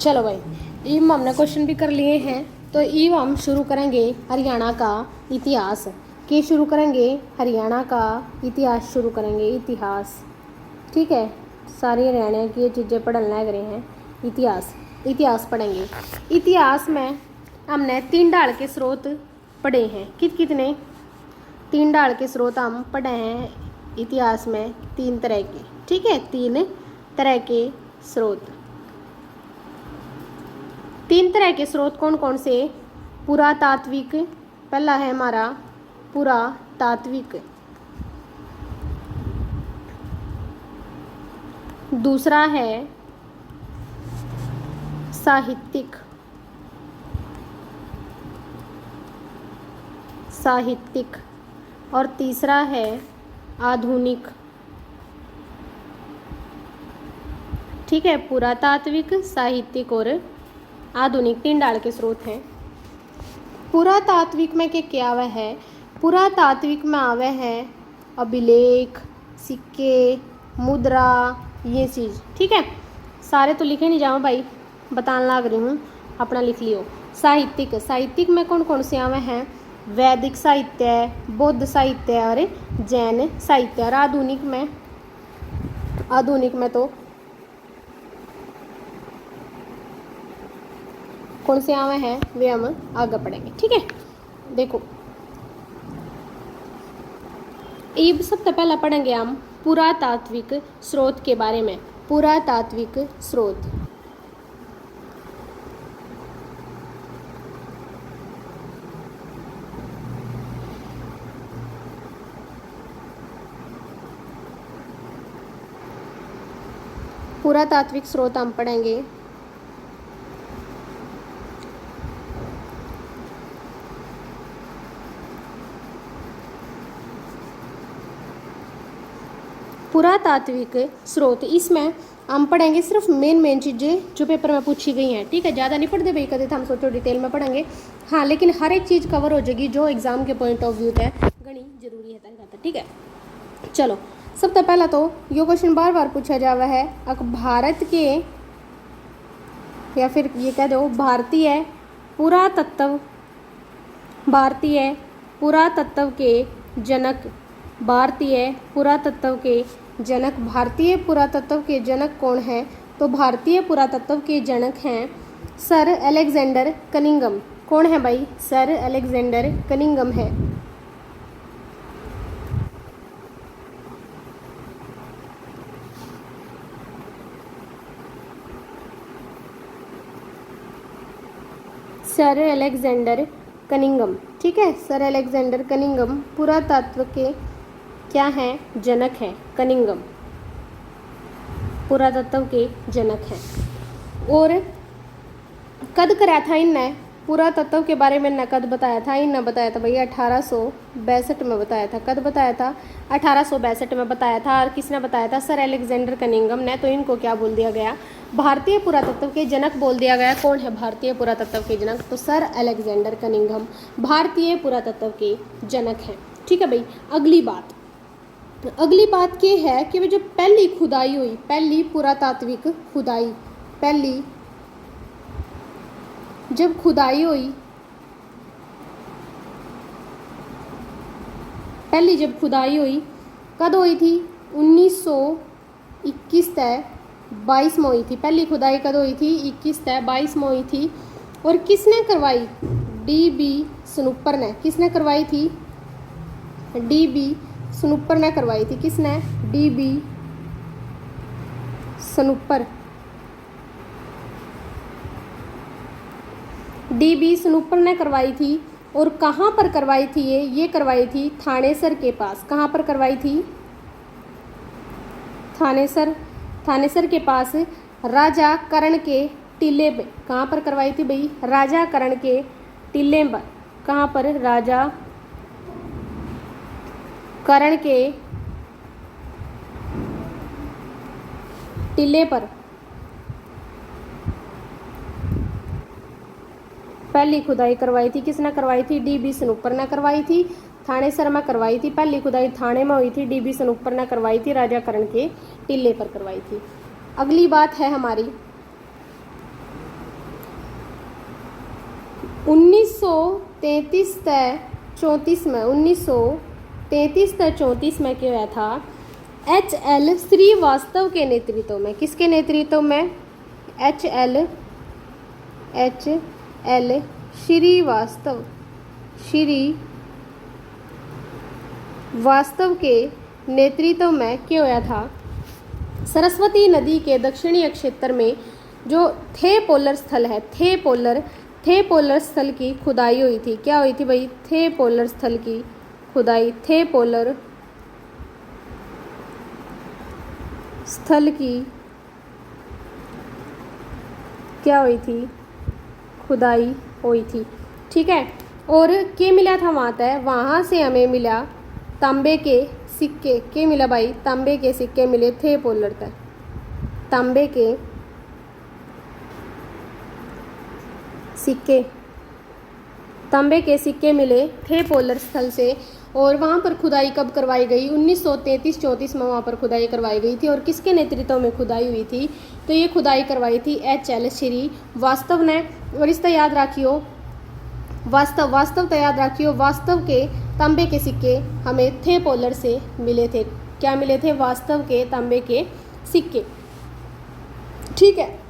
चलो भाई, इम हमने क्वेश्चन भी कर लिए हैं, तो इम हम शुरू करेंगे हरियाणा का इतिहास। के शुरू करेंगे हरियाणा का इतिहास, शुरू करेंगे इतिहास। ठीक है, सारी हरियाणा की ये चीज़ें पढ़ने लग रहे हैं। इतिहास पढ़ेंगे। इतिहास में हमने 3 ढाल के स्रोत पढ़े हैं। कितने 3 ढाल के स्रोत हम पढ़े हैं इतिहास में, 3 तरह के। ठीक है, 3 तरह के स्रोत। 3 तरह के स्रोत कौन कौन से? पुरातात्विक, पहला है हमारा पुरातात्विक। दूसरा है साहित्यिक, और तीसरा है आधुनिक। ठीक है, पुरातात्विक, साहित्यिक और आधुनिक 3 ढाल के स्रोत हैं। पुरातात्विक में क्या आवे है? पुरातात्विक में आवे है अभिलेख, सिक्के, मुद्रा, ये चीज़। ठीक है, सारे तो लिखे नहीं जाऊँ भाई, बताने लग रही हूँ, अपना लिख लियो। साहित्यिक में कौन कौन से आवे हैं? वैदिक साहित्य, बौद्ध साहित्य और जैन साहित्य। और आधुनिक में तो कौन से आवे हैं वे हम आगे पढ़ेंगे। ठीक है, देखो अब सबसे पहला पढ़ेंगे हम पुरातात्विक स्रोत के बारे में। पुरातात्विक स्रोत, पुरातात्विक स्रोत हम पढ़ेंगे। पुरातात्विक स्रोत, इसमें हम पढ़ेंगे सिर्फ मेन चीज़ें जो पेपर में पूछी गई हैं। ठीक है, ज़्यादा नहीं पढ़ते भाई, कभी हम सोचो डिटेल में पढ़ेंगे। हाँ, लेकिन हर एक चीज़ कवर हो जाएगी जो एग्जाम के पॉइंट ऑफ व्यू है गणी जरूरी है। ठीक है, चलो सबसे पहला तो ये क्वेश्चन बार बार पूछा जावा है, भारत के, या फिर ये कह दो भारतीय पुरातत्व के जनक। भारतीय पुरातत्व के जनक कौन है? तो भारतीय पुरातत्व के जनक हैं सर अलेक्जेंडर कनिंघम। कौन है भाई? सर अलेक्जेंडर कनिंघम है। Sir Alexander Cunningham. ठीक है, सर अलेक्जेंडर कनिंघम पुरातत्व के क्या हैं? जनक हैं। कनिंघम पुरातत्व के जनक हैं। और कद कराया था इनने पुरातत्व के बारे में? इनने कद बताया था? इनने बताया था भैया 1862 में बताया था। कद बताया था? 1862 में बताया था। और किसने बताया था? सर अलेक्जेंडर कनिंघम ने। तो इनको क्या बोल दिया गया? भारतीय पुरातत्व के जनक बोल दिया गया। कौन है भारतीय पुरातत्व के जनक? तो सर अलेक्जेंडर कनिंघम भारतीय पुरातत्व के जनक हैं। ठीक है भाई, अगली बात ये है कि जो पहली खुदाई हुई, पहली पुरातात्विक खुदाई, जब खुदाई हुई कद हुई थी? 1921 तय 22 में हुई थी। पहली खुदाई कद हुई थी? 21 तय 22 में हुई थी। और किसने करवाई? DB स्नूपर ने। किसने करवाई थी? DB स्नूपर ने करवाई थी। किसने? DB स्नूपर। DB स्नूपर ने करवाई थी। और कहाँ पर करवाई थी? ये करवाई थी थानेसर के पास। कहाँ पर करवाई थी? थानेसर के पास राजा करण के टीले पे। कहाँ पर करवाई थी भाई? राजा करण के टीले पर। कहाँ पर? राजा करण के टीले पर पहली खुदाई करवाई थी। किसने करवाई थी? DB स्नूपर ने करवाई थी। थानेसर में करवाई थी। पहली खुदाई थाने में हुई थी। DB स्नूपर ने करवाई थी। राजा करण के टीले पर करवाई थी। अगली बात है हमारी 1933 तय 34 में 1933 तय 34 में क्या हुआ था, HL श्रीवास्तव के नेतृत्व में, किसके नेतृत्व में, HL श्रीवास्तव के नेतृत्व में क्या हुआ था, सरस्वती नदी के दक्षिणी क्षेत्र में जो थे पोलर स्थल है, थे पोलर स्थल की खुदाई हुई थी। क्या हुई थी भाई, थे पोलर स्थल की खुदाई, थे पोलर स्थल की क्या हुई थी, खुदाई हुई थी। ठीक है, और क्या मिला था वहाँ तय, वहाँ से हमें मिला तांबे के सिक्के। क्या मिला भाई, तांबे के सिक्के मिले थे पोलर तय, तांबे के सिक्के मिले थे पोलर स्थल से। और वहाँ पर खुदाई कब करवाई गई, 1933-34 में वहाँ पर खुदाई करवाई गई थी। और किसके नेतृत्व में खुदाई हुई थी, तो ये खुदाई करवाई थी HL श्रीवास्तव ने। और इसका याद रखियो, वास्तव तो याद रखियो, वास्तव के तांबे के सिक्के हमें थे पोलर से मिले थे। क्या मिले थे, वास्तव के तांबे के सिक्के। ठीक है,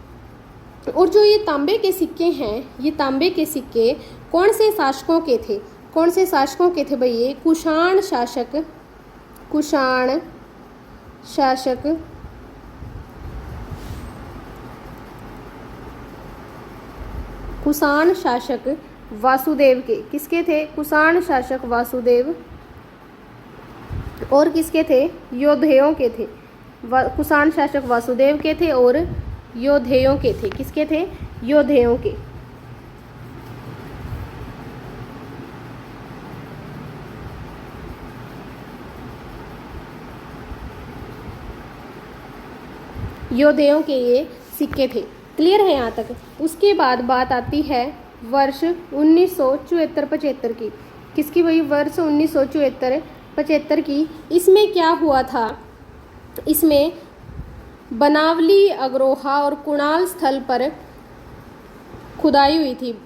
और जो ये तांबे के सिक्के हैं, ये तांबे के सिक्के कौन से शासकों के थे, कौन से शासकों के थे भाई, ये कुषाण शासक वासुदेव के, किसके थे, कुषाण शासक वासुदेव, और किसके थे, योधेयों के थे। कुषाण शासक वासुदेव के थे और योधेयों के थे, किसके थे, योधेयों के। योधेयों के ये सिक्के थे। क्लियर है यहाँ तक। उसके बाद बात आती है वर्ष 1974-75 की। किसकी भाई, वर्ष 1974-75 की। इसमें क्या हुआ था, इसमें बनावली, अग्रोहा और कुणाल स्थल पर खुदाई हुई थी।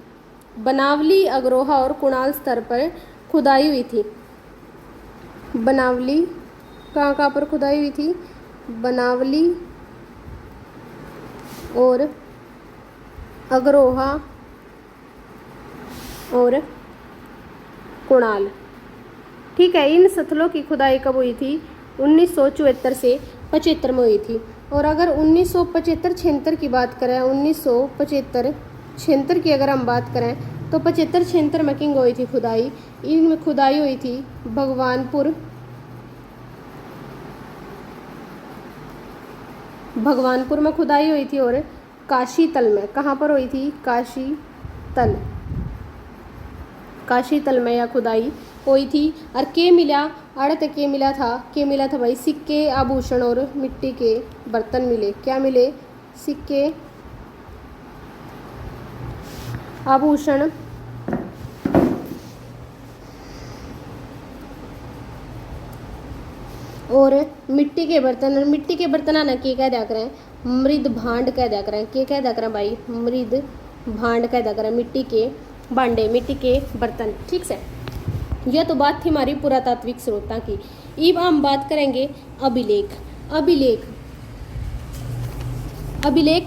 बनावली, अग्रोहा और कुणाल स्थल पर खुदाई हुई थी। बनावली कहाँ पर खुदाई हुई थी, बनावली और अग्रोहा और कुणाल। ठीक है, इन स्थलों की खुदाई कब हुई थी, 1974 से 75 में हुई थी। और अगर 1975-76 की बात करें, 1975-76 की अगर हम बात करें, तो 75-76 में किंग हुई थी खुदाई। इनमें खुदाई हुई थी भगवानपुर में खुदाई हुई थी, और काशी तल में। कहाँ पर हुई थी, काशी तल में यह खुदाई हुई थी। और के मिला, अर्थ के मिला था भाई, सिक्के, आभूषण और मिट्टी के बर्तन मिले। क्या मिले, सिक्के, आभूषण और मिट्टी के बर्तन। और मिट्टी के बर्तन ना के कह दिया करें, मृद भांड कह दिया करें। के कह दिया करें भाई, मृद भांड कह दिया करें, मिट्टी के भांडे, मिट्टी के बर्तन। ठीक से, यह तो बात थी हमारी पुरातात्विक स्रोतों की। अब हम बात करेंगे अभिलेख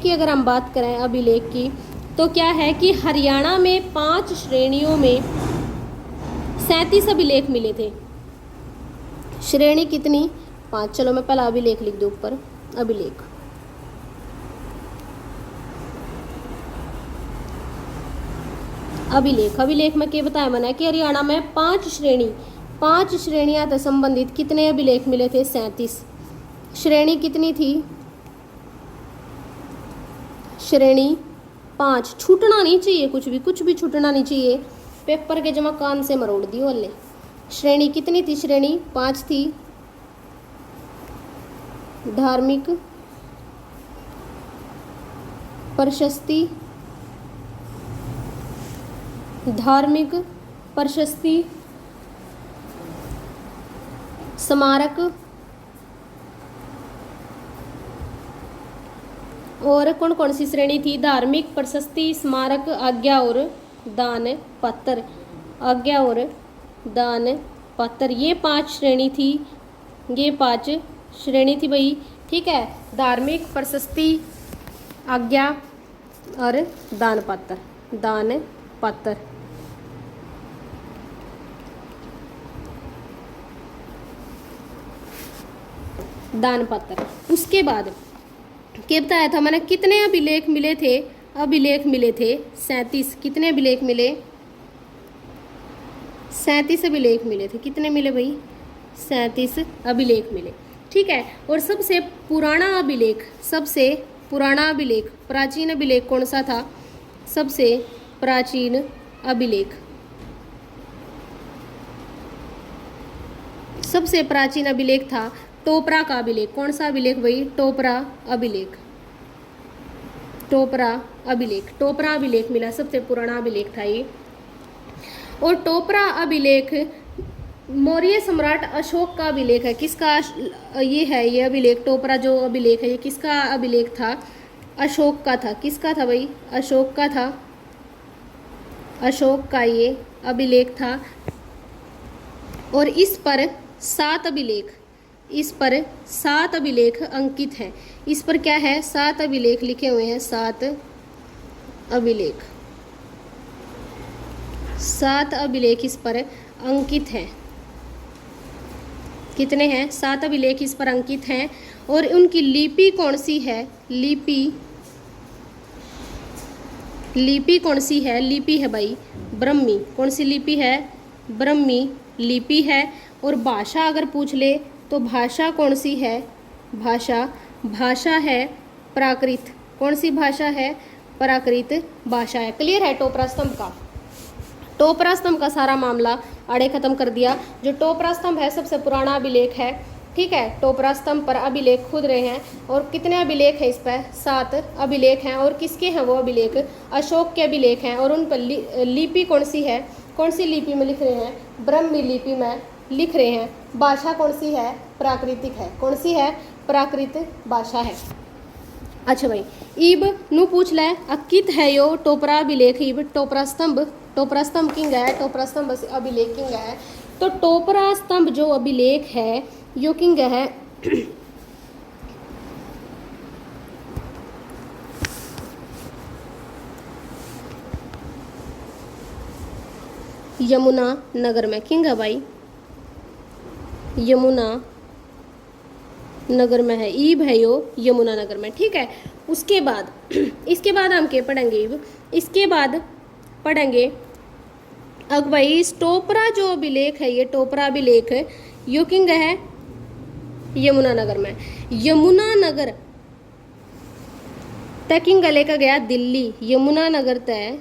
की। अगर हम बात करें अभिलेख की, तो क्या है कि हरियाणा में 5 श्रेणियों में 37 अभिलेख मिले थे। श्रेणी कितनी, 5। चलो मैं पहला अभिलेख लिख दूँ ऊपर, अभिलेख। अभिलेख में क्या बताया मैंने कि हरियाणा में 5 श्रेणियां से संबंधित कितने अभिलेख मिले थे, 37। श्रेणी कितनी थी, श्रेणी 5। छूटना नहीं चाहिए, कुछ भी छूटना नहीं चाहिए। पेपर के जमा कान से मरोड़ दियो वाले। श्रेणी कितनी थी, श्रेणी 5 थी। धार्मिक प्रशस्ति, स्मारक और कौन सी श्रेणी थी, धार्मिक, प्रशस्ति, स्मारक, आज्ञा और दान पत्र, आज्ञा और दान पत्र, ये 5 श्रेणी थी, ये 5 श्रेणी थी भाई। ठीक है, धार्मिक, प्रशस्ति, आज्ञा और दान पत्र, दान पत्र। दान पत्र। उसके बाद क्या बताया था मैंने, कितने अभिलेख मिले थे? अभिलेख मिले थे 37। कितने अभिलेख मिले? 37 अभिलेख मिले थे। कितने मिले भाई? 37 अभिलेख मिले। ठीक है, और सबसे पुराना अभिलेख, सबसे पुराना अभिलेख, प्राचीन अभिलेख कौन सा था? सबसे प्राचीन अभिलेख, सबसे प्राचीन अभिलेख था टोपरा का अभिलेख। कौन सा अभिलेख भाई? टोपरा अभिलेख, टोपरा अभिलेख, टोपरा अभिलेख मिला, सबसे पुराना अभिलेख था ये। और टोपरा अभिलेख मौर्य सम्राट अशोक का अभिलेख है। किसका ये है? ये अभिलेख टोपरा जो अभिलेख है ये किसका अभिलेख था? अशोक का था। किसका था भाई? अशोक का था, अशोक का ये अभिलेख था। और इस पर 7 अभिलेख, इस पर 7 अभिलेख अंकित हैं। इस पर क्या है? 7 अभिलेख लिखे हुए हैं, 7 अभिलेख, 7 अभिलेख इस पर अंकित हैं। कितने हैं? 7 अभिलेख इस पर अंकित हैं। और उनकी लिपि कौन सी है? लिपि, लिपि कौन सी है? लिपि है भाई ब्रह्मी। कौन सी लिपि है? ब्रह्मी लिपि है। और भाषा अगर पूछ ले तो भाषा कौन सी है? भाषा, भाषा है प्राकृत। कौन सी भाषा है? प्राकृत भाषा है। क्लियर है टोपरा स्तंभ का? टोपरा स्तंभ का सारा मामला आड़े खत्म कर दिया। जो टोपरा स्तंभ है सबसे पुराना अभिलेख है। ठीक है, टोपरा स्तंभ पर अभिलेख खुद रहे हैं। और कितने अभिलेख हैं इस पर? 7 अभिलेख हैं। और किसके हैं वो अभिलेख? अशोक के अभिलेख हैं। और उन पर लिपि कौन सी है? कौन सी लिपि में लिख रहे हैं? ब्रह्मी लिपि में लिख रहे हैं। भाषा कौन सी है? प्राकृतिक है। कौन सी है? प्राकृत भाषा है। अच्छा भाई, ईब नु पूछ ले अकित है यो टोपरा अभिलेख। ईब टोपरा स्तंभ, टोपरा स्तंभ किंग है, टोपरा स्तंभ अभिलेख किंग है। तो टोपरा स्तंभ जो अभिलेख है यो किंग है यमुना नगर में। किंग है भाई यमुना नगर में है। ईब है यो यमुना नगर में। ठीक है, उसके बाद इसके बाद हम क्या पढ़ेंगे? ईब इसके बाद पढ़ेंगे अब भाई इस टोपरा जो अभिलेख है, ये टोपरा अभिलेख यो किंग है यमुना नगर में। यमुना नगर तय किंग लेकर गया दिल्ली। यमुना नगर तय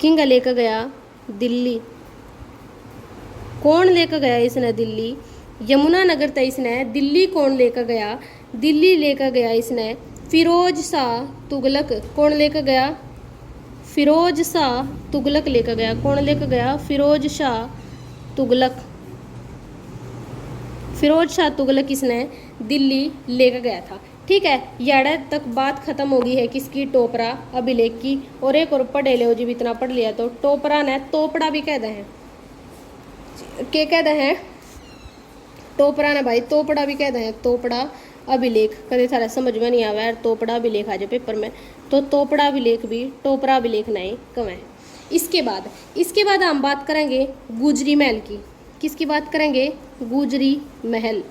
किंग लेकर गया दिल्ली। कौन लेकर गया इसने? दिल्ली। यमुना नगर तय इसने दिल्ली कौन लेकर गया? दिल्ली लेकर गया इसने फिरोज शाह तुगलक। कौन लेकर गया? फिरोज शाह तुगलक लेकर गया। कौन लेकर गया? फिरोज शाह तुगलक। फिरोज शाह तुगलक इसने दिल्ली लेकर गया था। ठीक है, याडा तक बात खत्म हो गई है किसकी? टोपरा अभिलेख की। और एक और पढ़े लो जी, इतना पढ़ लिया तो टोपरा ने तोपड़ा भी कहते हैं। क्या कहते हैं? टोपरा ने भाई तोपड़ा भी कहते हैं। तोपड़ा अभिलेख कदे थारा समझ में नहीं आवा यार, तोपड़ा अभिलेख आ जाए पेपर में तो तोपड़ा अभिलेख भी टोपरा अभिलेख नहीं कम है। इसके बाद हम बात करेंगे गुजरी महल की। किसकी बात करेंगे? गुजरी महल।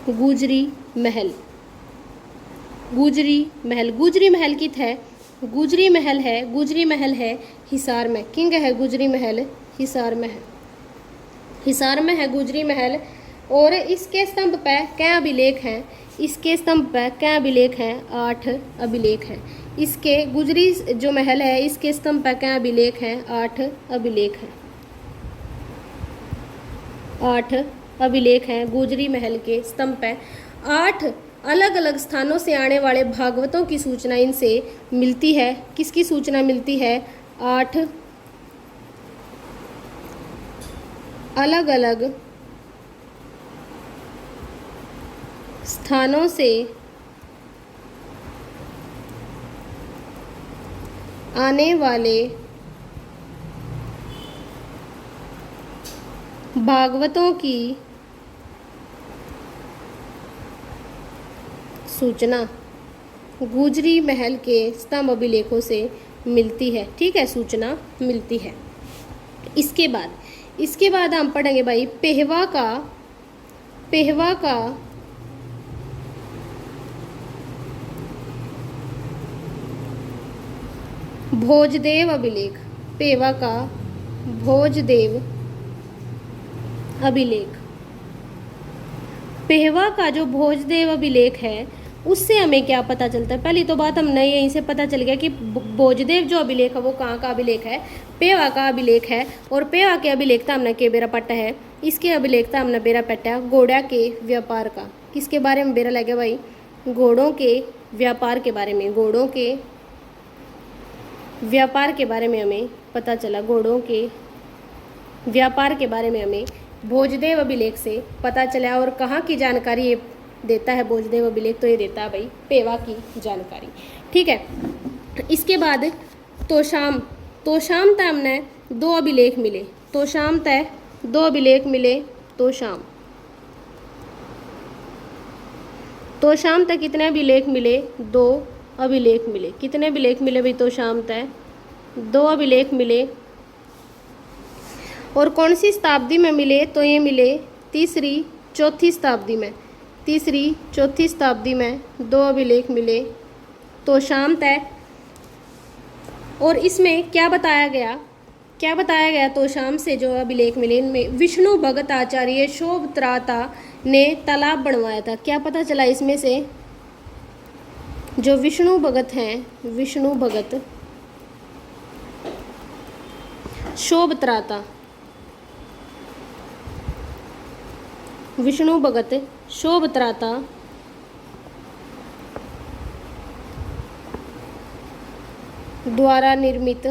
गुजरी महल, गुजरी महल, गुजरी महल कित है? गुजरी महल है, गुजरी महल है हिसार में। किंग है गुजरी महल? हिसार में है, हिसार में है गुजरी महल। और इसके स्तंभ पर क्या अभिलेख हैं? इसके स्तंभ पर क्या अभिलेख हैं? 8 अभिलेख हैं। इसके गुजरी जो महल है इसके स्तंभ पर क्या अभिलेख हैं? 8 अभिलेख हैं। 8 अभिलेख हैं गुजरी महल के स्तंभ पर। 8 अलग अलग स्थानों से आने वाले भागवतों की सूचना इनसे मिलती है। किसकी सूचना मिलती है? 8 अलग अलग स्थानों से आने वाले भागवतों की सूचना गुजरी महल के स्तंभ अभिलेखों से मिलती है। ठीक है, सूचना मिलती है। इसके बाद हम पढ़ेंगे भाई पेहवा का भोजदेव अभिलेख। पेहवा का भोजदेव अभिलेख। पेहवा का जो भोजदेव अभिलेख है उससे हमें क्या पता चलता है? पहली तो बात हमने यहीं से पता चल गया कि भोजदेव जो अभिलेख है वो कहाँ का अभिलेख है? पेवा का अभिलेख है। और पेवा के अभिलेखता हमने के बेरा पट्टा है, इसके अभिलेखता हमने बेरा पट्टा घोड़ा के व्यापार का। किसके बारे में बेरा लगे भाई? घोड़ों के व्यापार के बारे में। घोड़ों के व्यापार के बारे में हमें पता चला। घोड़ों के व्यापार के बारे में हमें भोजदेव अभिलेख से पता चला। और कहाँ की जानकारी ये देता है भोजदेव अभिलेख? तो ये देता है भाई पेवा की जानकारी। ठीक है, इसके बाद तोशाम तय हमने 2 अभिलेख मिले। तोशाम तय 2 अभिलेख मिले। तोशाम तय कितने अभिलेख मिले? 2 अभिलेख मिले। कितने अभिलेख मिले भाई? तोशाम तय 2 अभिलेख मिले। और कौन सी शताब्दी में मिले? तो ये मिले 3री 4थी शताब्दी में। 3री 4थी शताब्दी में 2 अभिलेख मिले तोशाम तय। और इसमें क्या बताया गया? तोशाम से जो अभिलेख मिले इनमें विष्णु भगत आचार्य शोभत्राता ने तालाब बनवाया था। क्या पता चला इसमें से? जो विष्णु भगत हैं, विष्णु भगत शोभत्राता, विष्णु भगत शोभत्राता द्वारा निर्मित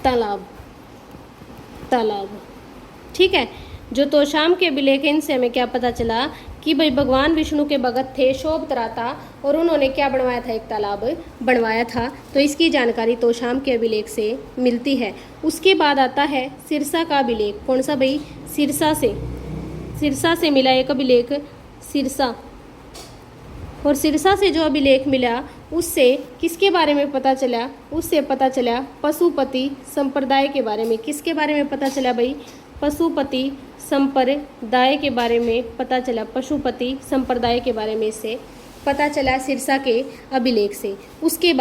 तालाब। ठीक है, जो तोशाम के अभिलेख इनसे हमें क्या पता चला कि भाई भगवान विष्णु के भगत थे शोभत्राता और उन्होंने क्या बनवाया था? एक तालाब बनवाया था। तो इसकी जानकारी तोशाम के अभिलेख से मिलती है। उसके बाद आता है सिरसा का अभिलेख। कौन सा भाई? सिरसा से मिला एक अभिलेख सिरसा। और सिरसा से जो अभिलेख मिला उससे किसके बारे में पता चला? उससे पता चला पशुपति संप्रदाय के बारे में। किसके बारे में पता चला भाई? पशुपति संप्रदाय के बारे में पता चला। पशुपति संप्रदाय के बारे में इससे पता चला सिरसा के अभिलेख से। उसके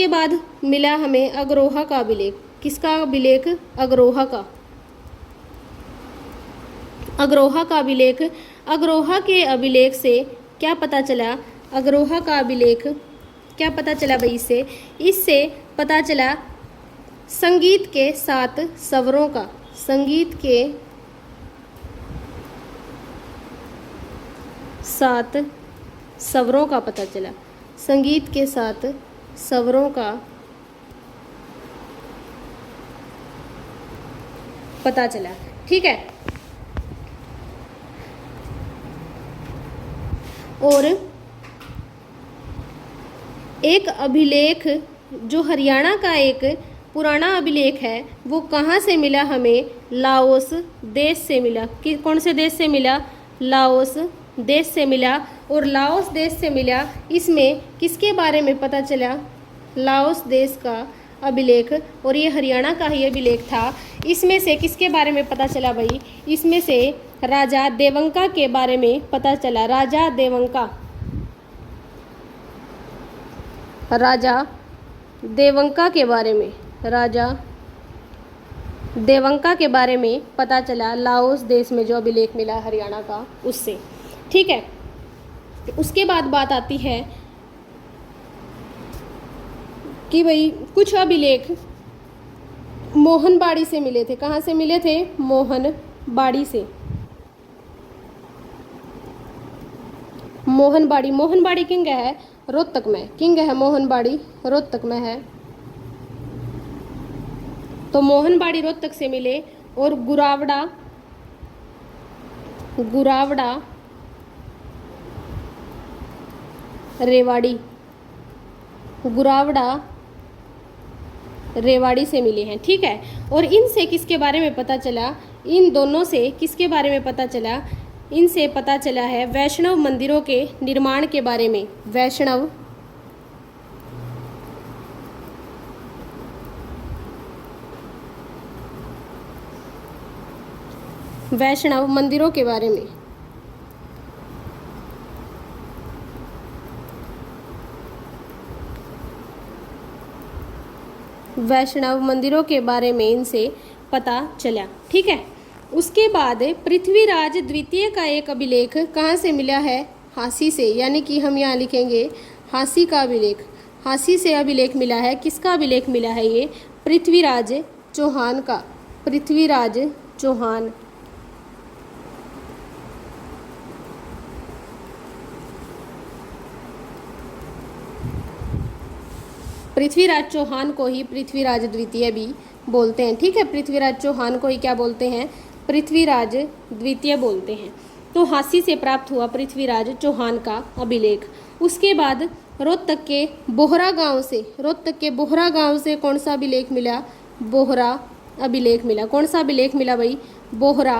बाद मिला हमें अग्रोहा का अभिलेख। किसका अभिलेख? अग्रोहा का अभिलेख। अग्रोहा के अभिलेख से क्या पता चला? अग्रोहा का अभिलेख क्या पता चला भाई? इससे पता चला संगीत के 7 स्वरों का। संगीत के 7 स्वरों का पता चला। संगीत के 7 स्वरों का पता चला। ठीक है, और एक अभिलेख जो हरियाणा का एक पुराना अभिलेख है वो कहाँ से मिला हमें? लाओस देश से मिला। कि कौन से देश से मिला? लाओस देश से मिला। और लाओस देश से मिला, इसमें किसके बारे में पता चला? लाओस देश का अभिलेख। और ये हरियाणा का ही अभिलेख था। इसमें से किसके बारे में पता चला भाई? इसमें से राजा देवंका के बारे में पता चला। राजा देवंका के बारे में, राजा देवंका के बारे में पता चला लाओस देश में जो अभिलेख मिला हरियाणा का उससे। ठीक है, उसके बाद बात आती है कि भाई कुछ अभिलेख मोहनबाड़ी से मिले थे। कहाँ से मिले थे? मोहनबाड़ी से। मोहनबाड़ी किंग है रोहतक में। किंग है मोहनबाड़ी रोहतक में है। तो मोहनबाड़ी रोहतक से मिले। और गुरावड़ा रेवाड़ी, गुरावड़ा रेवाड़ी से मिले हैं। ठीक है, और इनसे किसके बारे में पता चला, इन दोनों से किसके बारे में पता चला, इनसे पता चला है वैष्णव मंदिरों के निर्माण के बारे में। वैष्णव मंदिरों के बारे में। वैष्णव मंदिरों के बारे में इनसे पता चला। ठीक है, उसके बाद पृथ्वीराज द्वितीय का एक अभिलेख कहाँ से मिला है, हांसी से, यानी कि हम यहाँ लिखेंगे हांसी का अभिलेख। हांसी से अभिलेख मिला है। किसका अभिलेख मिला है, ये पृथ्वीराज चौहान का। पृथ्वीराज चौहान। पृथ्वीराज चौहान को ही पृथ्वीराज द्वितीय भी बोलते हैं। ठीक है, पृथ्वीराज चौहान को ही क्या बोलते हैं, पृथ्वीराज द्वितीय बोलते हैं। तो हांसी से प्राप्त हुआ पृथ्वीराज चौहान का अभिलेख। उसके बाद रोहतक के बोहरा गांव से, रोहतक के बोहरा गांव से कौन सा अभिलेख मिला, बोहरा अभिलेख मिला। कौन सा अभिलेख मिला भाई, बोहरा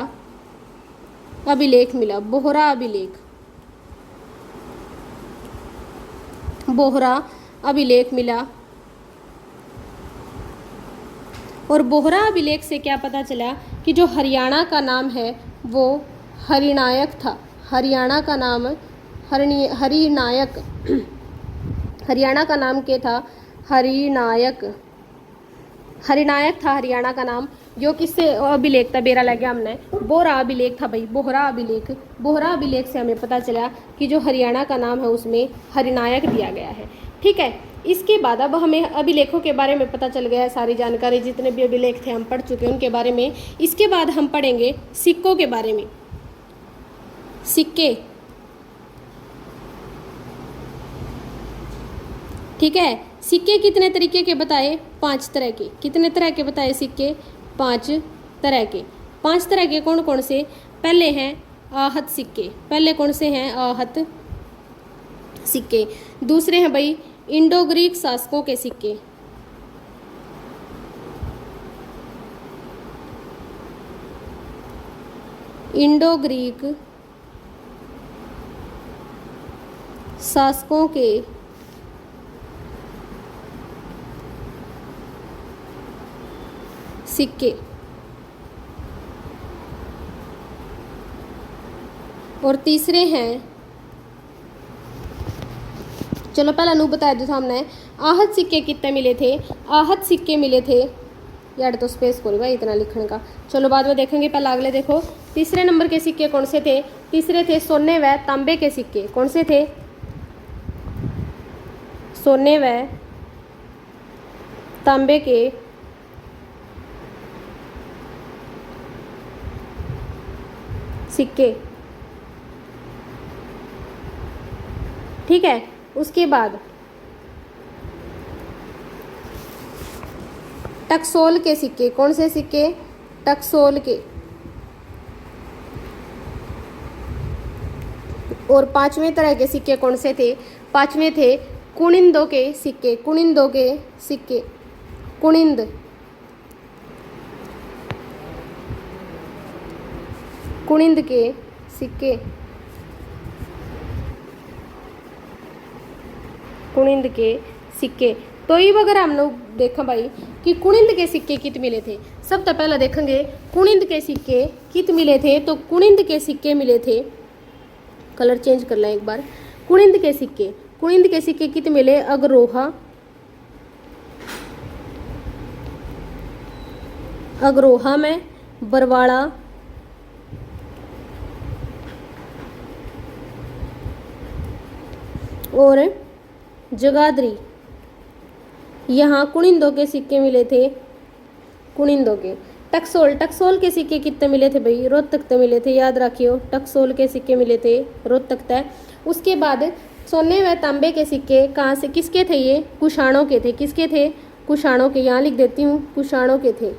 अभिलेख मिला। बोहरा अभिलेख, बोहरा अभिलेख मिला। और बोहरा अभिलेख से क्या पता चला कि जो हरियाणा का नाम है वो हरिनायक था। हरियाणा का नाम हरिनायक हरियाणा का नाम क्या था, हरिनायक। हरिनायक था हरियाणा का नाम। जो किससे अभिलेख था, बेरा लग गया हमने, बोहरा अभिलेख था भाई, बोहरा अभिलेख। बोहरा अभिलेख से हमें पता चला कि जो हरियाणा का नाम है उसमें हरिनायक दिया गया है। ठीक है, इसके बाद अब हमें अभिलेखों के बारे में पता चल गया है, सारी जानकारी जितने भी अभिलेख थे हम पढ़ चुके हैं उनके बारे में। इसके बाद हम पढ़ेंगे सिक्कों के बारे में। सिक्के, ठीक है, सिक्के कितने तरीके के बताए, 5 तरह के। कितने तरह के बताए सिक्के, 5 तरह के। 5 तरह के कौन कौन से, पहले हैं आहत सिक्के। पहले कौन से हैं, आहत सिक्के। दूसरे हैं भाई इंडो ग्रीक शासकों के सिक्के। इंडो ग्रीक शासकों के सिक्के। और तीसरे हैं, चलो पहला नू बता दो सामने, आहत सिक्के कितने मिले थे, आहत सिक्के मिले थे, यार तो स्पेस खोल भाई इतना लिखने का, चलो बाद में देखेंगे, पहले अगले देखो। तीसरे नंबर के सिक्के कौन से थे, तीसरे थे सोने व तांबे के सिक्के। कौन से थे, सोने व तांबे के सिक्के। ठीक है, उसके बाद टकसोल के सिक्के। कौन से सिक्के, टकसोल के। और 5वें तरह के सिक्के कौन से थे, 5वें थे कुनिंदों के सिक्के। कुनिंदों के सिक्के, कुनिंद। कुनिंद के सिक्के, कुनिंद के सिक्के। तो ये अगर हम लोग देखा भाई कि कुनिंद के सिक्के कित मिले थे, सब तो पहले देखेंगे कुनिंद के सिक्के कित मिले थे। तो कुनिंद के सिक्के मिले थे, कलर चेंज कर लें एक बार, कुनिंद के सिक्के, कुनिंद के सिक्के कित मिले, अगरोहा, अगरोहा में, बरवाड़ा, और जगाधरी, यहाँ कुनिंदों के सिक्के मिले थे, कुनिंदों के। टकसोल, टकसोल के सिक्के कितने मिले थे भाई, रोहतक तक मिले थे, याद रखियो, टकसोल के सिक्के मिले थे रोहतक तक। उसके बाद सोने व तांबे के सिक्के कहाँ से, किसके थे ये, कुषाणों के थे। किसके थे, कुषाणों के, यहाँ लिख देती हूँ, कुषाणों के थे।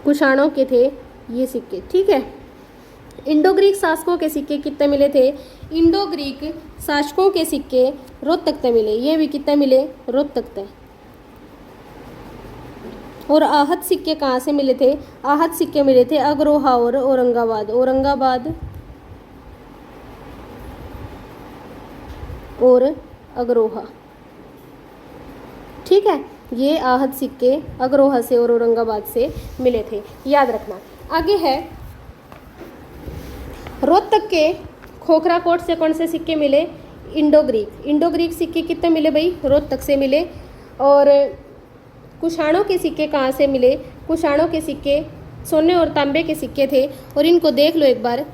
कुषाणों के थे ये सिक्के। ठीक है, इंडो ग्रीक शासकों के सिक्के कितने मिले थे? इंडो ग्रीक शासकों के सिक्के रोहतक तक मिले। ये भी कितने मिले? रोहतक तक। और आहत सिक्के कहाँ से मिले थे? आहत सिक्के मिले थे अग्रोहा और औरंगाबाद। औरंगाबाद और अग्रोहा, ठीक है। ये आहत सिक्के अग्रोहा से और औरंगाबाद से मिले थे, याद रखना। आगे है रोहतक के खोखरा कोट से कौन से सिक्के मिले? Indo Greek. इंडो ग्रीक सिक्के कितने मिले भाई? रोहतक से मिले। और कुषाणों के सिक्के कहाँ से मिले? कुषाणों के सिक्के सोने और तांबे के सिक्के थे, और इनको देख लो एक बार।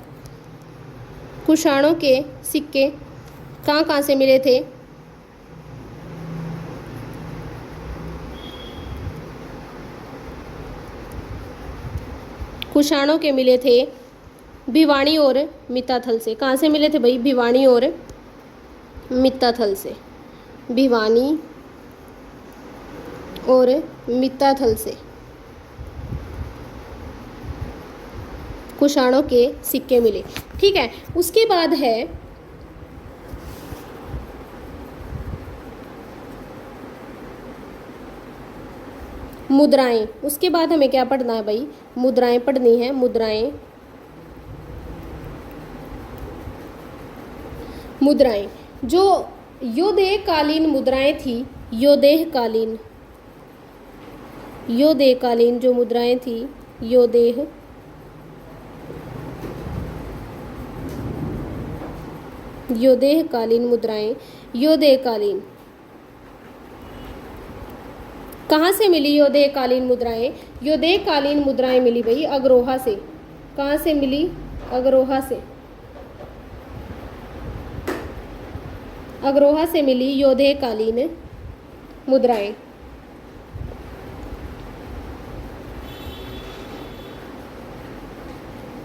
कुषाणों के सिक्के कहाँ कहाँ से मिले थे? कुषाणों के मिले थे भिवानी और मित्ताथल से। कहाँ से मिले थे भाई? भिवानी और मित्ताथल से। भिवानी और मित्ताथल से कुषाणों के सिक्के मिले, ठीक है। उसके बाद है मुद्राएं। उसके बाद हमें क्या पढ़ना है भाई? मुद्राएं पढ़नी है। मुद्राएं, मुद्राएं जो योदेह कालीन मुद्राएं थी, योदेह कालीन, योदेह कालीन जो मुद्राएं थी, योदेह योदेह कालीन मुद्राएं, योदेह कालीन कहाँ से मिली? योदेह कालीन मुद्राएं, योदेह कालीन मुद्राएं मिली भाई अग्रोहा से। कहाँ से मिली? अग्रोहा से। अग्रोहा से मिली योदेह कालीन मुद्राएं।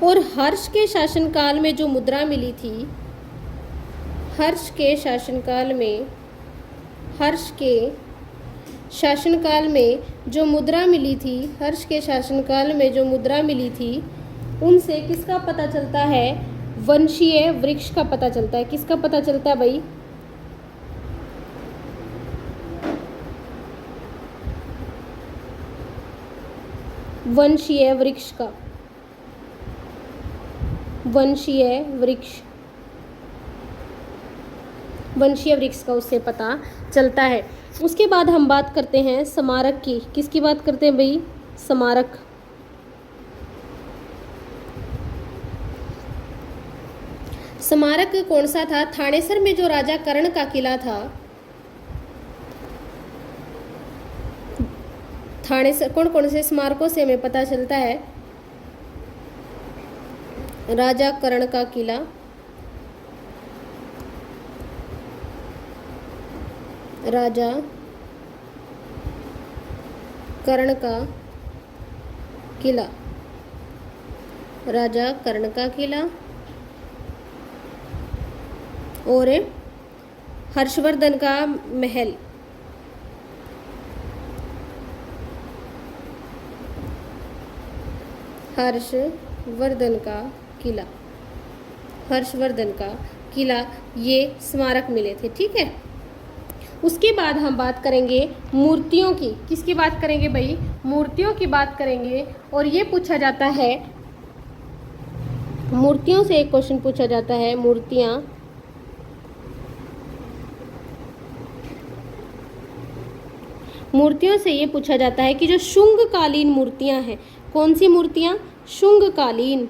और हर्ष के शासनकाल में जो मुद्रा मिली थी, हर्ष के शासनकाल में, हर्ष के शासनकाल में जो मुद्रा मिली थी, हर्ष के शासनकाल में जो मुद्रा मिली थी, उनसे किसका पता चलता है? वंशीय वृक्ष का पता चलता है। किसका पता चलता है भाई? वंशीय वृक्ष का। वंशीय वृक्ष, वंशीय वृक्ष का उससे पता चलता है। उसके बाद हम बात करते हैं स्मारक की। किसकी बात करते हैं भाई? स्मारक। स्मारक कौन सा था? थानेसर में जो राजा कर्ण का किला था, थानेसर कौन कौन से स्मारकों से हमें पता चलता है? राजा कर्ण का किला, राजा कर्ण का किला, राजा कर्ण का किला और हर्षवर्धन का महल। हर्षवर्धन का किला, हर्षवर्धन का किला, ये स्मारक मिले थे, ठीक है। उसके बाद हम बात करेंगे मूर्तियों की। किसकी बात करेंगे भाई? मूर्तियों की बात करेंगे। और ये पूछा जाता है, मूर्तियों से एक क्वेश्चन पूछा जाता है। मूर्तियां, मूर्तियों से ये पूछा जाता है कि जो शुंगकालीन मूर्तियां हैं, कौन सी मूर्तियां? शुंगकालीन।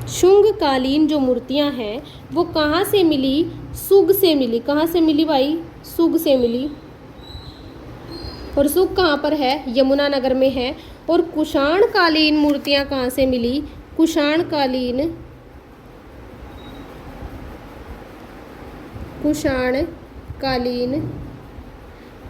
शुंगकालीन जो मूर्तियां हैं वो कहाँ से मिली? सुग से मिली। कहाँ से मिली भाई? सुग से मिली। और सुग कहाँ पर है? यमुनानगर में है। और कुषाणकालीन मूर्तियां कहाँ से मिली? कुषाणकालीन, कुषाणकालीन,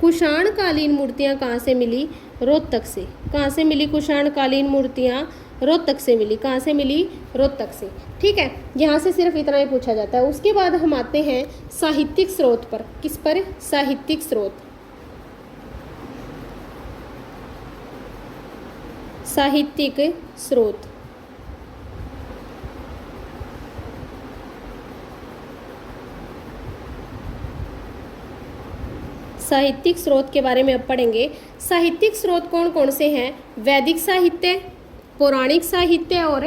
कुषाणकालीन मूर्तियां कहाँ से मिली? रोहतक से। कहाँ से मिली कुषाणकालीन मूर्तियां? रोहतक से मिली। कहाँ से मिली? रोहतक से, ठीक है। यहाँ से सिर्फ इतना ही पूछा जाता है। उसके बाद हम आते हैं साहित्यिक स्रोत पर। किस पर? साहित्यिक स्रोत। साहित्यिक स्रोत। साहित्यिक स्रोत के बारे में अब पढ़ेंगे। साहित्यिक स्रोत कौन कौन से हैं? वैदिक साहित्य, पौराणिक साहित्य और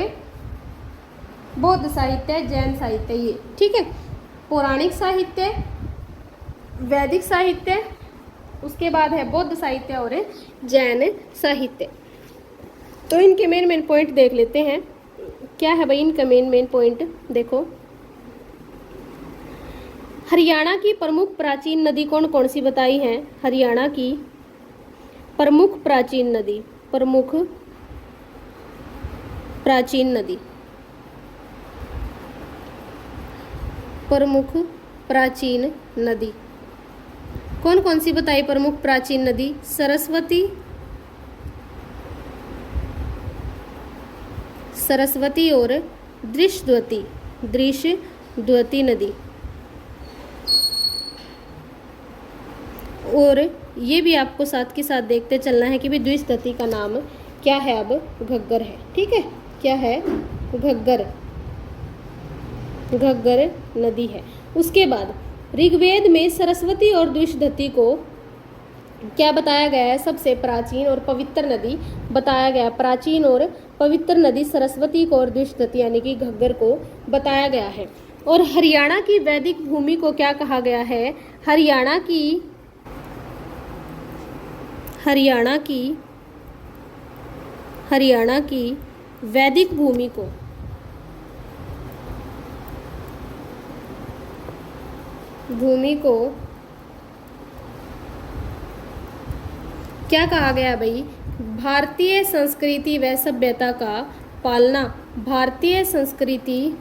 बौद्ध साहित्य, जैन साहित्य, ये ठीक है। पौराणिक साहित्य, वैदिक साहित्य, उसके बाद है बौद्ध साहित्य और जैन साहित्य। तो इनके मेन मेन पॉइंट देख लेते हैं। क्या है भाई इनका मेन मेन पॉइंट? देखो, हरियाणा की प्रमुख प्राचीन नदी कौन कौन सी बताई है? हरियाणा की प्रमुख प्राचीन नदी, प्रमुख प्राचीन नदी, प्रमुख प्राचीन नदी कौन कौन सी बताई? प्रमुख प्राचीन नदी सरस्वती, सरस्वती और दृश्यद्वती, दृश्यद्वती नदी। और ये भी आपको साथ के साथ देखते चलना है कि भी द्विशदती का नाम क्या है? अब घग्गर है, ठीक है। क्या है? घग्गर, घग्गर नदी है। उसके बाद ऋग्वेद में सरस्वती और द्विशदती को क्या बताया गया है? सबसे प्राचीन और पवित्र नदी बताया गया। प्राचीन और पवित्र नदी सरस्वती को और द्विशदती यानी कि घग्गर को बताया गया है। और हरियाणा की वैदिक भूमि को क्या कहा गया है? हरियाणा की वैदिक भूमि को क्या कहा गया भाई? भारतीय संस्कृति व सभ्यता का पालना। भारतीय संस्कृति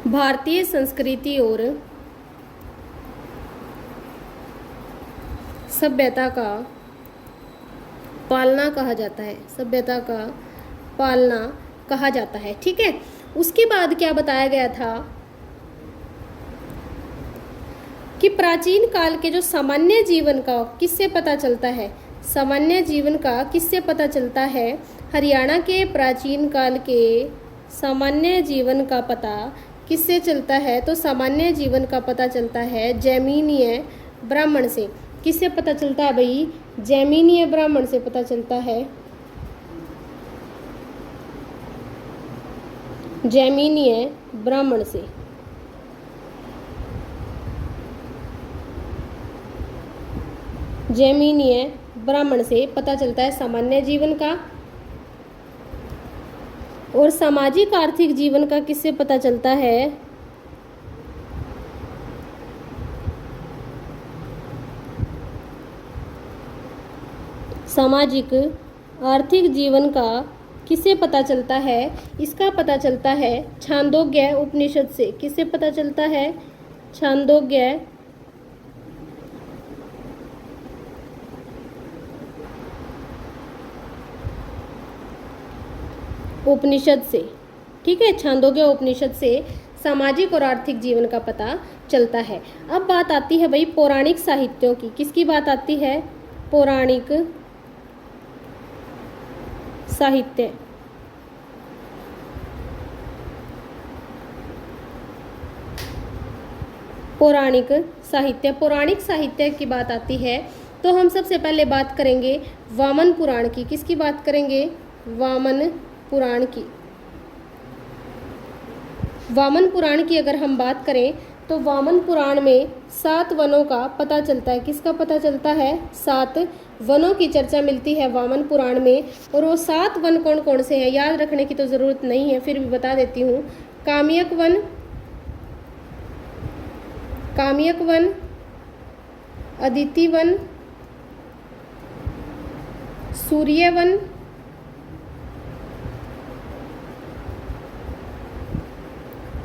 भारतीय संस्कृति और सभ्यता का पालना कहा जाता है। सभ्यता का पालना कहा जाता है, ठीक है। उसके बाद क्या बताया गया था कि प्राचीन काल के जो सामान्य जीवन का किससे पता चलता है? सामान्य जीवन का किससे पता चलता है? हरियाणा के प्राचीन काल के सामान्य जीवन का पता किससे चलता है? तो सामान्य जीवन का पता चलता है जैमिनीय ब्राह्मण से। किससे पता चलता है भाई? जैमिनीय ब्राह्मण से पता चलता है। जैमिनीय ब्राह्मण से। जैमिनीय ब्राह्मण से पता चलता है सामान्य जीवन का। और सामाजिक आर्थिक जीवन का किससे पता चलता है? सामाजिक आर्थिक जीवन का किससे पता चलता है? इसका पता चलता है छांदोग्य उपनिषद से। किससे पता चलता है? छांदोग्य उपनिषद से, ठीक है। छांदोग्य उपनिषद से सामाजिक और आर्थिक जीवन का पता चलता है। अब बात आती है भाई पौराणिक साहित्यों की। किसकी बात आती है? पौराणिक साहित्य। पौराणिक साहित्य। पौराणिक साहित्य की बात आती है तो हम सबसे पहले बात करेंगे वामन पुराण की। किसकी बात करेंगे? वामन पुराण की। वामन पुराण की अगर हम बात करें तो वामन पुराण में 7 वनों का पता चलता है। किसका पता चलता है? 7 वनों की चर्चा मिलती है वामन पुराण में। और वो 7 वन कौन कौन से हैं याद रखने की तो ज़रूरत नहीं है, फिर भी बता देती हूँ। काम्यक वन, काम्यक वन, अदिति वन, सूर्य वन,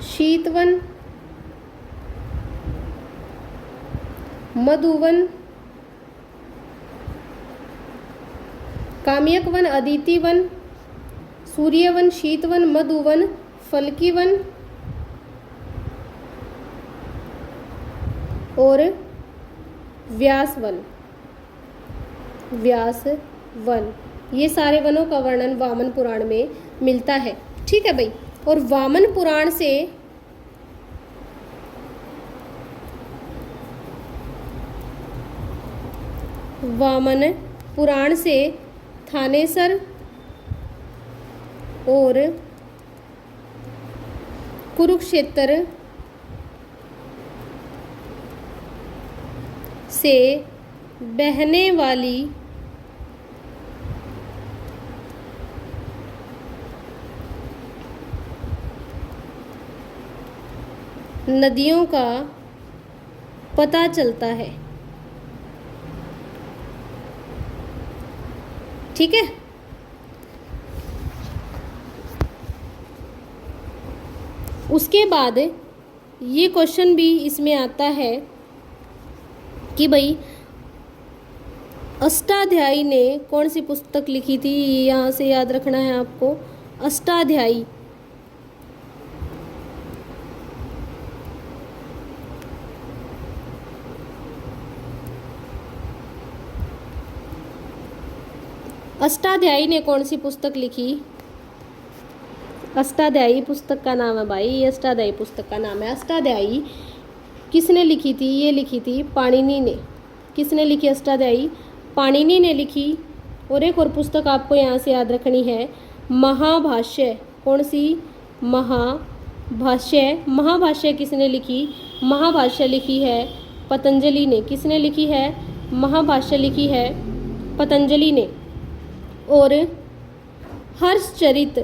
शीतवन, मधुवन, काम्यक वन, अदिति वन, सूर्यवन, शीतवन, मधुवन, फलकी वन और व्यास वन। व्यास वन, ये सारे वनों का वर्णन वामन पुराण में मिलता है। ठीक है भाई। और वामन पुराण से थानेसर और कुरुक्षेत्र से बहने वाली नदियों का पता चलता है। ठीक है। उसके बाद ये क्वेश्चन भी इसमें आता है कि भाई अष्टाध्यायी ने कौन सी पुस्तक लिखी थी, यहाँ से याद रखना है आपको। अष्टाध्यायी अष्टाध्यायी ने कौन सी पुस्तक लिखी? अष्टाध्यायी पुस्तक का नाम है भाई, ये अष्टाध्यायी पुस्तक का नाम है। अष्टाध्यायी किसने लिखी थी? ये लिखी थी पाणिनि ने। किसने लिखी अष्टाध्यायी? पाणिनि ने लिखी। और एक और पुस्तक आपको यहाँ से याद रखनी है, महाभाष्य। कौन सी? महाभाष्य। महाभाष्य किसने लिखी? महाभाष्य लिखी है पतंजलि ने। किसने लिखी है? महाभाष्य लिखी है पतंजलि ने। और हर्षचरित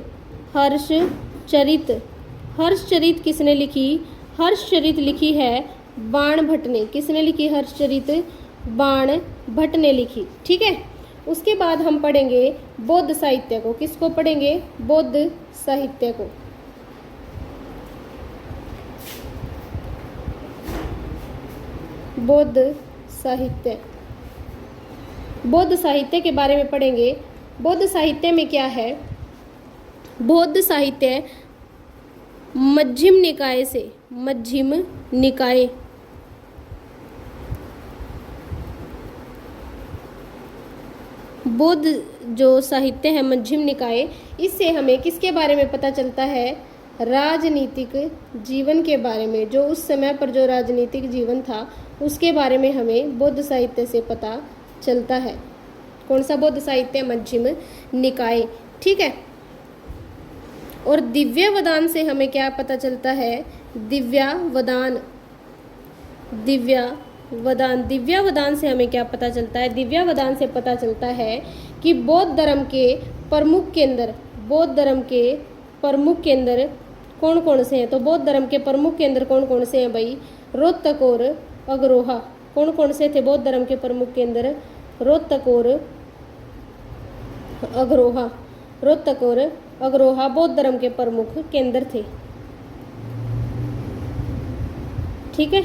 किसने लिखी? हर्षचरित लिखी है बाण भट्ट ने। किसने लिखी हर्षचरित? बाण भट्ट ने लिखी। ठीक है। उसके बाद हम पढ़ेंगे बौद्ध साहित्य को। किसको पढ़ेंगे? बौद्ध साहित्य को। बौद्ध साहित्य, बौद्ध साहित्य के बारे में पढ़ेंगे। बौद्ध साहित्य में क्या है? बौद्ध साहित्य मध्यम निकाय से, मध्यम निकाय, बौद्ध जो साहित्य है मध्यम निकाय, इससे हमें किसके बारे में पता चलता है? राजनीतिक जीवन के बारे में। जो उस समय पर जो राजनीतिक जीवन था उसके बारे में हमें बौद्ध साहित्य से पता चलता है। कौन सा बौद्ध साहित्य? मध्यम निकाय। ठीक है। और दिव्यावदान से हमें क्या पता चलता है? दिव्यावदान से हमें क्या पता चलता है? दिव्यावदान से पता चलता है कि बौद्ध धर्म के प्रमुख केंद्र कौन कौन से हैं? तो बौद्ध धर्म के प्रमुख केंद्र कौन कौन से हैं भाई? रोहतक और अग्रोहा। कौन कौन से थे बौद्ध धर्म के प्रमुख केंद्र? रोहतक और अग्रोहा बौद्ध धर्म के प्रमुख केंद्र थे। ठीक है।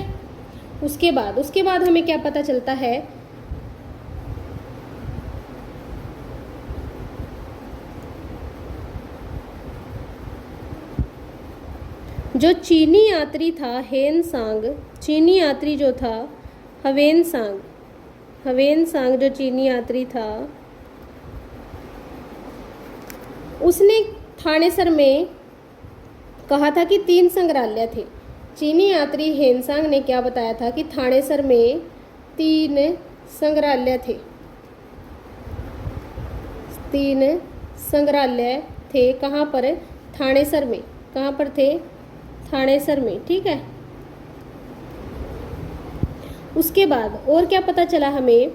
उसके बाद हमें क्या पता चलता है? जो चीनी यात्री था चीनी यात्री जो था हवेनसांग जो चीनी यात्री था, उसने थानेसर में कहा था कि 3 संग्रहालय थे। चीनी यात्री हेनसांग ने क्या बताया था कि थानेसर में 3 संग्रहालय थे। 3 संग्रहालय थे। कहाँ पर? थानेसर में। कहाँ पर थे? थानेसर में। ठीक है। उसके बाद और क्या पता चला हमें?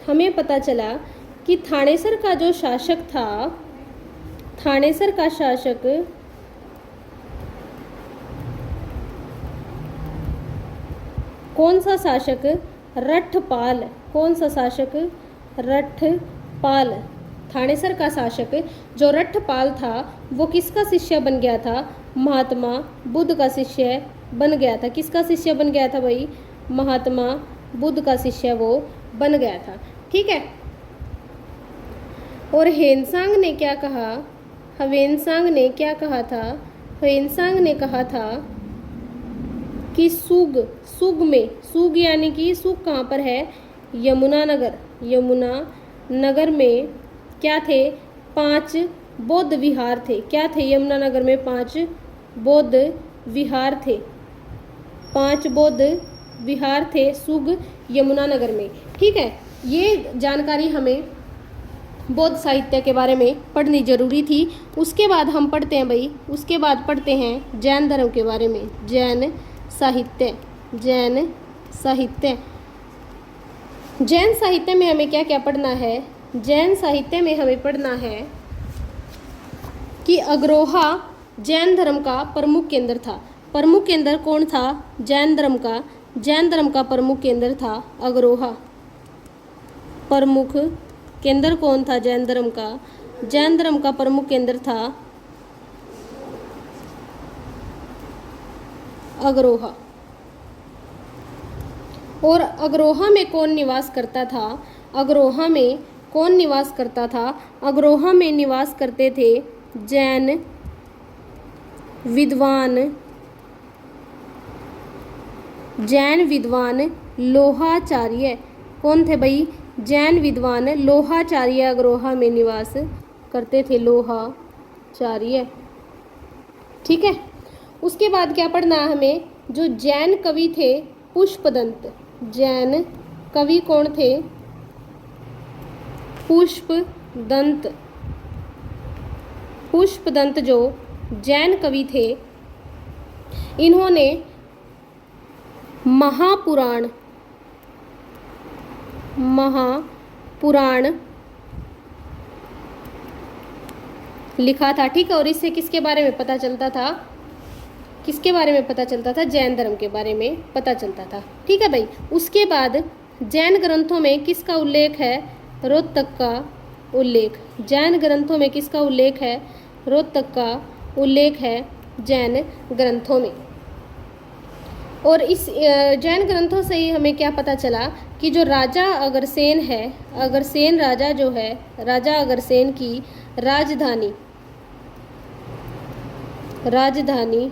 हमें पता चला कि थानेसर का जो शासक था, थानेसर का शासक कौन सा शासक? रठपाल। कौन सा शासक? रठपाल। थानेसर का शासक जो रठपाल था वो किसका शिष्य बन गया था? महात्मा बुद्ध का शिष्य बन गया था। किसका शिष्य बन गया था भाई? महात्मा बुद्ध का शिष्य वो बन गया था। ठीक है। और हेनसांग ने क्या कहा? ह्वेनसांग ने क्या कहा था? ह्वेनसांग ने कहा था कि सुग, सुग में, सुग यानी कि सुग कहाँ पर है? यमुनानगर, यमुनानगर में क्या थे? 5 बौद्ध विहार थे। क्या थे? यमुनानगर में 5 बौद्ध विहार थे। 5 बौद्ध विहार थे सुग यमुनानगर में। ठीक है, ये जानकारी हमें बौद्ध साहित्य के बारे में पढ़नी जरूरी थी। उसके बाद हम पढ़ते हैं भाई, उसके बाद पढ़ते हैं जैन धर्म के बारे में। जैन साहित्य, जैन साहित्य, जैन साहित्य में हमें क्या क्या पढ़ना है? जैन साहित्य में हमें पढ़ना है कि अग्रोहा जैन धर्म का प्रमुख केंद्र था। प्रमुख केंद्र कौन था जैन धर्म का? जैन धर्म का प्रमुख केंद्र था अग्रोहा। प्रमुख केंद्र कौन था जैन धर्म का? जैन धर्म का प्रमुख केंद्र था अग्रोहा। और अग्रोहा में कौन निवास करता था? अग्रोहा में कौन निवास करता था? अग्रोहा में निवास करते थे जैन विद्वान, जैन विद्वान लोहाचार्य। कौन थे भाई? जैन विद्वान लोहाचार्य अग्रोहा में निवास करते थे, लोहाचार्य। ठीक है, उसके बाद क्या पढ़ना है हमें? जो जैन कवि थे पुष्पदंत, जैन कवि कौन थे? पुष्पदंत। पुष्पदंत जो जैन कवि थे, इन्होंने महापुराण, महापुराण लिखा था। ठीक है, और इससे किसके बारे में पता चलता था? किसके बारे में पता चलता था? जैन धर्म के बारे में पता चलता था। ठीक है भाई, उसके बाद जैन ग्रंथों में किसका उल्लेख है? रोहतक का उल्लेख। जैन ग्रंथों में किसका उल्लेख है? रोहतक का उल्लेख है जैन ग्रंथों में। और इस जैन ग्रंथों से ही हमें क्या पता चला कि जो राजा अग्रसेन है, अग्रसेन राजा जो है, राजा अग्रसेन की राजधानी, राजधानी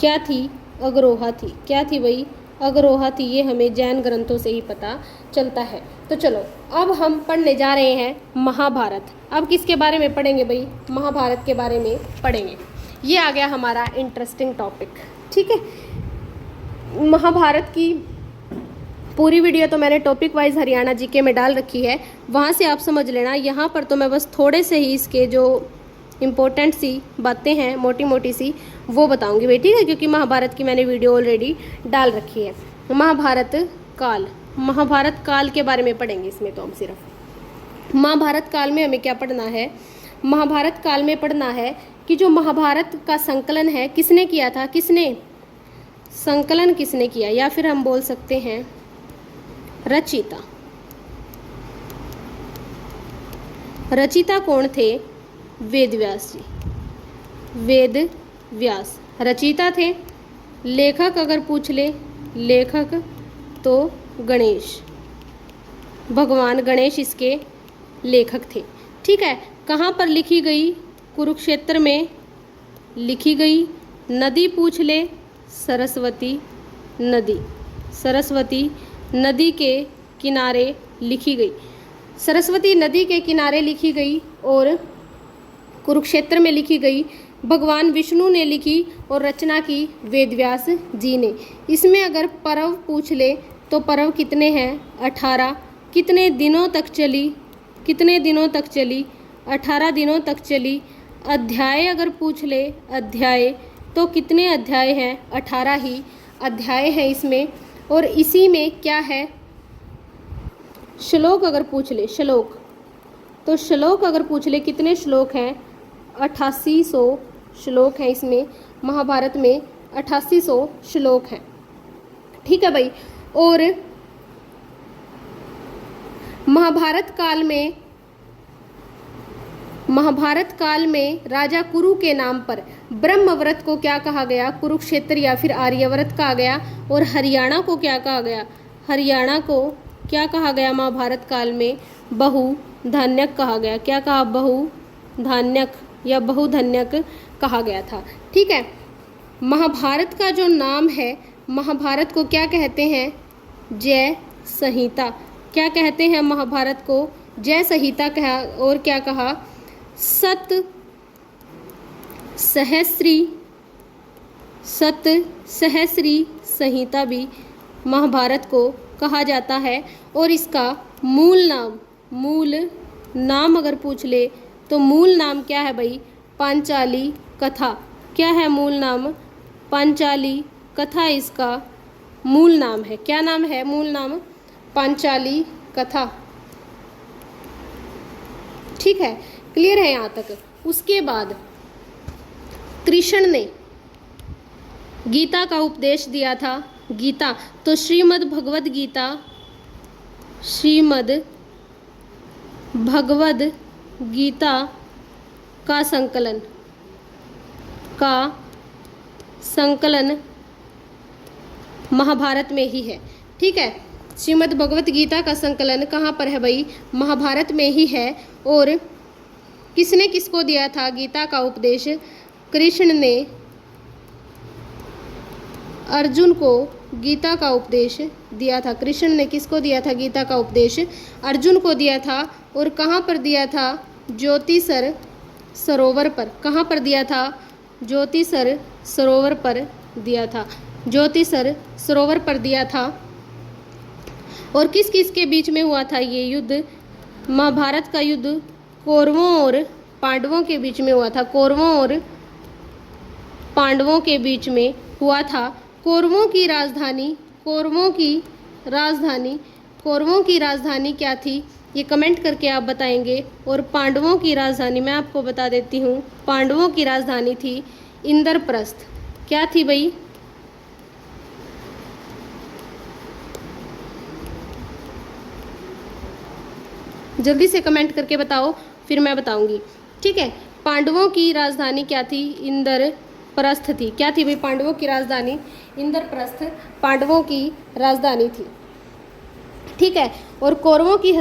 क्या थी? अग्रोहा थी। क्या थी भाई? अग्रोहा थी। ये हमें जैन ग्रंथों से ही पता चलता है। तो चलो अब हम पढ़ने जा रहे हैं महाभारत। अब किसके बारे में पढ़ेंगे भाई? महाभारत के बारे में पढ़ेंगे। ये आ गया हमारा इंटरेस्टिंग टॉपिक। ठीक है, महाभारत की पूरी वीडियो तो मैंने टॉपिक वाइज हरियाणा जीके में डाल रखी है, वहाँ से आप समझ लेना। यहाँ पर तो मैं बस थोड़े से ही इसके जो इम्पोर्टेंट सी बातें हैं, मोटी मोटी सी, वो बताऊंगी भाई। ठीक है, क्योंकि महाभारत की मैंने वीडियो ऑलरेडी डाल रखी है। महाभारत काल, महाभारत काल के बारे में पढ़ेंगे इसमें। तो हम सिर्फ महाभारत काल में हमें क्या पढ़ना है? महाभारत काल में पढ़ना है कि जो महाभारत का संकलन है किसने किया था? किसने संकलन किसने किया, या फिर हम बोल सकते हैं रचिता। रचिता कौन थे? वेद व्यास जी। वेद व्यास रचिता थे। लेखक अगर पूछ ले, लेखक तो गणेश, भगवान गणेश इसके लेखक थे। ठीक है, कहाँ पर लिखी गई? कुरुक्षेत्र में लिखी गई। नदी पूछ ले, सरस्वती नदी, सरस्वती नदी के किनारे लिखी गई। सरस्वती नदी के किनारे लिखी गई और कुरुक्षेत्र में लिखी गई। भगवान विष्णु ने लिखी और रचना की वेदव्यास जी ने। इसमें अगर पर्व पूछ ले तो पर्व कितने हैं? 18। कितने दिनों तक चली? कितने दिनों तक चली? 18 दिनों तक चली। अध्याय अगर पूछ ले, अध्याय तो कितने अध्याय हैं? 18 ही अध्याय हैं इसमें। और इसी में क्या है? श्लोक अगर पूछ ले, श्लोक तो श्लोक अगर पूछ ले कितने श्लोक हैं? 8800 श्लोक हैं इसमें। महाभारत में 8800 श्लोक हैं। ठीक है भाई, और महाभारत काल में राजा कुरु के नाम पर ब्रह्मव्रत को क्या कहा गया? कुरुक्षेत्र या फिर आर्यव्रत कहा गया। और हरियाणा को क्या कहा गया? हरियाणा को क्या कहा गया? महाभारत काल में बहुधान्यक कहा गया। क्या कहा? बहुधान्यक बहुधान्यक या बहुधन्यक कहा गया था। ठीक है, महाभारत का जो नाम है, महाभारत को क्या कहते हैं? जय संहिता। क्या कहते हैं महाभारत को? जय संहिता कहा। और क्या कहा? सत सहस्री संहिता भी महाभारत को कहा जाता है। और इसका मूल नाम अगर पूछ ले तो मूल नाम क्या है भाई? पांचाली कथा। क्या है मूल नाम? पांचाली कथा इसका मूल नाम है। क्या नाम है? मूल नाम पांचाली कथा। ठीक है, क्लियर है यहाँ तक? उसके बाद कृष्ण ने गीता का उपदेश दिया था। गीता तो श्रीमद् भगवद गीता का संकलन महाभारत में ही है। ठीक है, श्रीमद् भगवत गीता का संकलन कहाँ पर है भाई? महाभारत में ही है। और किसने किसको दिया था गीता का उपदेश? कृष्ण ने अर्जुन को गीता का उपदेश दिया था। कृष्ण ने किसको दिया था गीता का उपदेश? अर्जुन को दिया था। और कहाँ पर दिया था? ज्योतिसर सरोवर पर। कहाँ पर दिया था? ज्योतिसर सरोवर पर दिया था। ज्योतिसर सरोवर पर दिया था। और किस किस के बीच में हुआ था ये युद्ध? महाभारत का युद्ध कौरवों और पांडवों के बीच में हुआ था। कौरवों और पांडवों के बीच में हुआ था। कौरवों की राजधानी क्या थी? ये कमेंट करके आप बताएंगे। और पांडवों की राजधानी मैं आपको बता देती हूँ। पांडवों की राजधानी थी इंद्रप्रस्थ। क्या थी भाई? जल्दी से कमेंट करके बताओ, फिर मैं बताऊंगी। ठीक है, पांडवों की राजधानी क्या थी? इंद्रप्रस्थ थी। क्या थी भाई? पांडवों की राजधानी इंद्रप्रस्थ पांडवों की राजधानी थी। ठीक है, और कौरवों की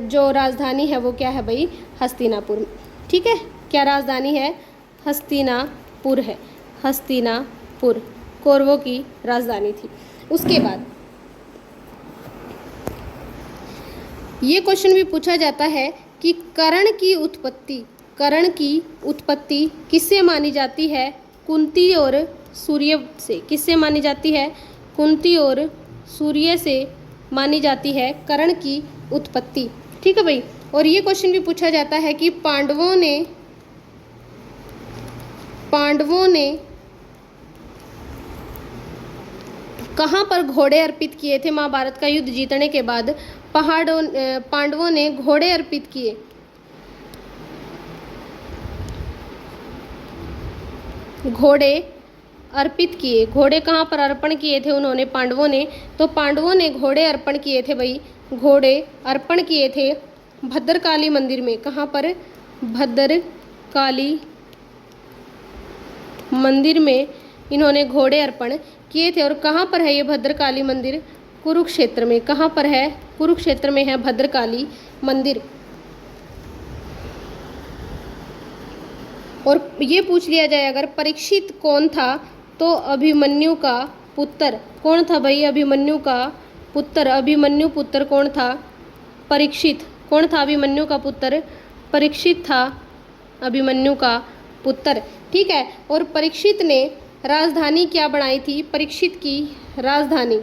जो राजधानी है वो क्या है भाई? हस्तिनापुर। ठीक है, क्या राजधानी है? हस्तिनापुर है। हस्तिनापुर कौरवों की राजधानी थी। उसके बाद ये क्वेश्चन भी पूछा जाता है कि कर्ण की उत्पत्ति किससे मानी जाती है? कुंती और सूर्य से। किससे मानी जाती है? कुंती और सूर्य से मानी जाती है कर्ण की उत्पत्ति। ठीक है भाई। और ये क्वेश्चन भी पूछा जाता है कि पांडवों ने कहाँ पर घोड़े अर्पित किए थे? महाभारत का युद्ध जीतने के बाद पांडवों ने घोड़े अर्पित किए। घोड़े कहाँ पर अर्पण किए थे उन्होंने? पांडवों ने। तो पांडवों ने घोड़े अर्पण किए थे भाई। घोड़े अर्पण किए थे भद्रकाली मंदिर में। कहाँ पर? भद्रकाली मंदिर में इन्होंने घोड़े अर्पण किए थे। और कहाँ पर है ये भद्रकाली मंदिर? कुरुक्षेत्र में। कहाँ पर है? कुरुक्षेत्र में है भद्रकाली मंदिर। और ये पूछ लिया जाए अगर परीक्षित कौन था, तो अभिमन्यु का पुत्र। कौन था भाई? अभिमन्यु का पुत्र। अभिमन्यु पुत्र कौन था? परीक्षित। कौन था अभिमन्यु का पुत्र? परीक्षित था अभिमन्यु का पुत्र। ठीक है, और परीक्षित ने राजधानी क्या बनाई थी? परीक्षित की राजधानी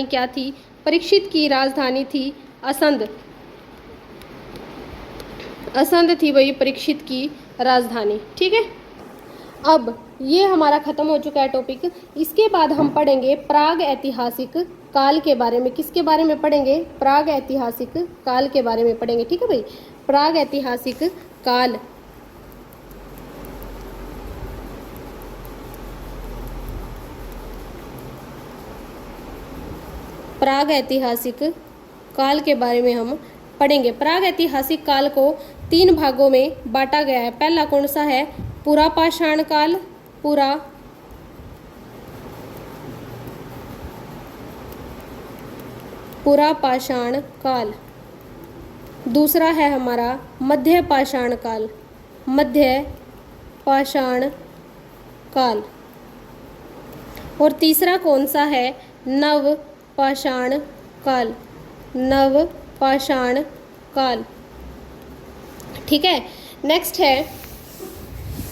क्या थी? परीक्षित की राजधानी थी असंध। असंध थी वही परीक्षित की राजधानी। ठीक है, अब ये हमारा खत्म हो चुका है टॉपिक। इसके बाद हम पढ़ेंगे प्राग ऐतिहासिक काल के बारे में। किसके बारे में पढ़ेंगे? प्राग ऐतिहासिक काल के बारे में पढ़ेंगे। ठीक है भाई, प्राग ऐतिहासिक काल। प्राग ऐतिहासिक काल के बारे में हम पढ़ेंगे। प्राग ऐतिहासिक काल को 3 भागों में बांटा गया है। पहला कौन सा है? पुरापाषाण काल, पुरा पाषाण काल। दूसरा है हमारा मध्य पाषाण काल, मध्य पाषाण काल। और तीसरा कौन सा है? नव पाषाण काल, नव पाषाण काल। ठीक है, नेक्स्ट है,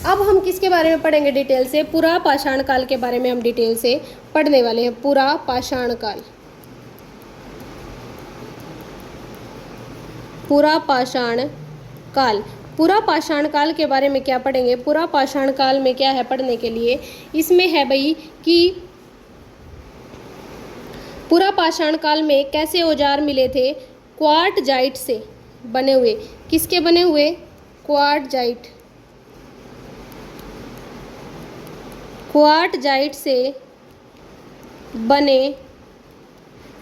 अब हम किसके बारे में पढ़ेंगे डिटेल से? पुरा पाषाण काल के बारे में हम डिटेल से पढ़ने वाले हैं। पुरा पाषाण काल, पुरा पाषाण काल। पुरा पाषाण काल के बारे में क्या पढ़ेंगे? पुरा पाषाण काल में क्या है पढ़ने के लिए? इसमें है भाई कि पुरा पाषाण काल में कैसे औजार मिले थे? क्वार्टजाइट से बने हुए। किसके बने हुए? क्वार्टजाइट, क्वार्टजाइट से बने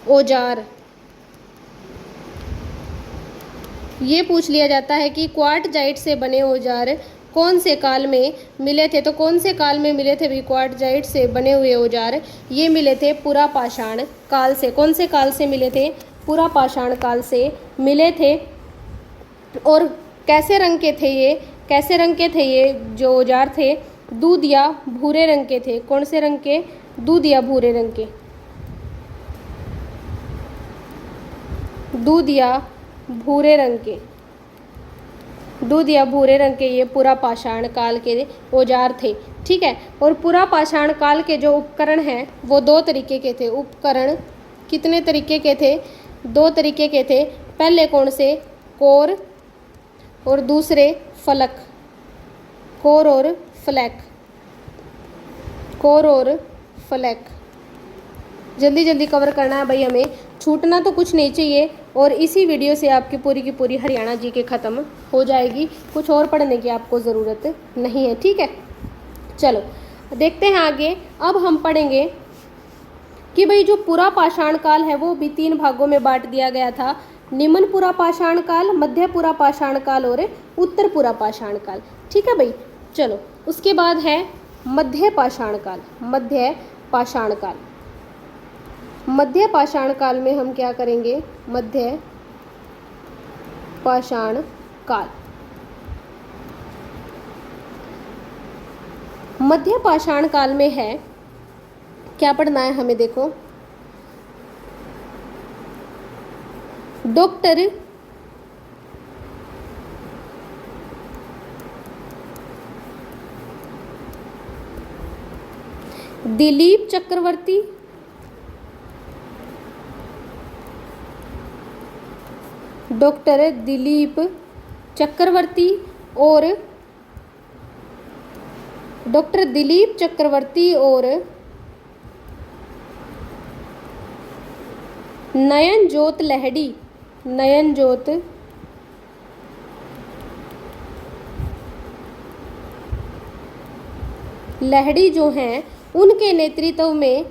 औजार। ये पूछ लिया जाता है कि क्वार्टजाइट से बने औजार कौन से काल में मिले थे? तो कौन से काल में मिले थे भी क्वार्टजाइट से बने हुए औजार? ये मिले थे पुरा पाषाण काल से। कौन से काल से मिले थे? पुरा पाषाण काल से मिले थे। और कैसे रंग के थे ये? कैसे रंग के थे ये जो औजार थे? दूध या भूरे रंग के थे। कौन से रंग के? दूध या भूरे रंग के, दूध या भूरे रंग के, दूध या भूरे रंग के ये पुरा पाषाण काल के औजार थे। ठीक है, और पुरा पाषाण काल के जो उपकरण हैं वो दो तरीके के थे। उपकरण कितने तरीके के थे? दो तरीके के थे। पहले कौन से? कोर और दूसरे फलक। कोर और फ्लैक, कोर और फ्लैक। जल्दी जल्दी कवर करना है भाई, हमें छूटना तो कुछ नहीं चाहिए। और इसी वीडियो से आपकी पूरी की पूरी हरियाणा जी के ख़त्म हो जाएगी, कुछ और पढ़ने की आपको ज़रूरत नहीं है। ठीक है, चलो देखते हैं आगे। अब हम पढ़ेंगे कि भाई जो पुरा पाषाण काल है वो भी 3 भागों में बांट दिया गया था। निम्न पुरा पाषाण काल, मध्य पुरा पाषाण काल और उत्तर पुरा पाषाण काल। ठीक है भाई, चलो उसके बाद है मध्य पाषाण काल। मध्य पाषाण काल, मध्य पाषाण काल में हम क्या करेंगे? मध्य पाषाण काल। मध्य पाषाण काल में है क्या पढ़ना है हमें? देखो, डॉक्टर दिलीप चक्रवर्ती, डॉक्टर दिलीप चक्रवर्ती और डॉक्टर दिलीप चक्रवर्ती और नयनजोत लहड़ी, नयनजोत लहड़ी जो हैं उनके नेतृत्व में,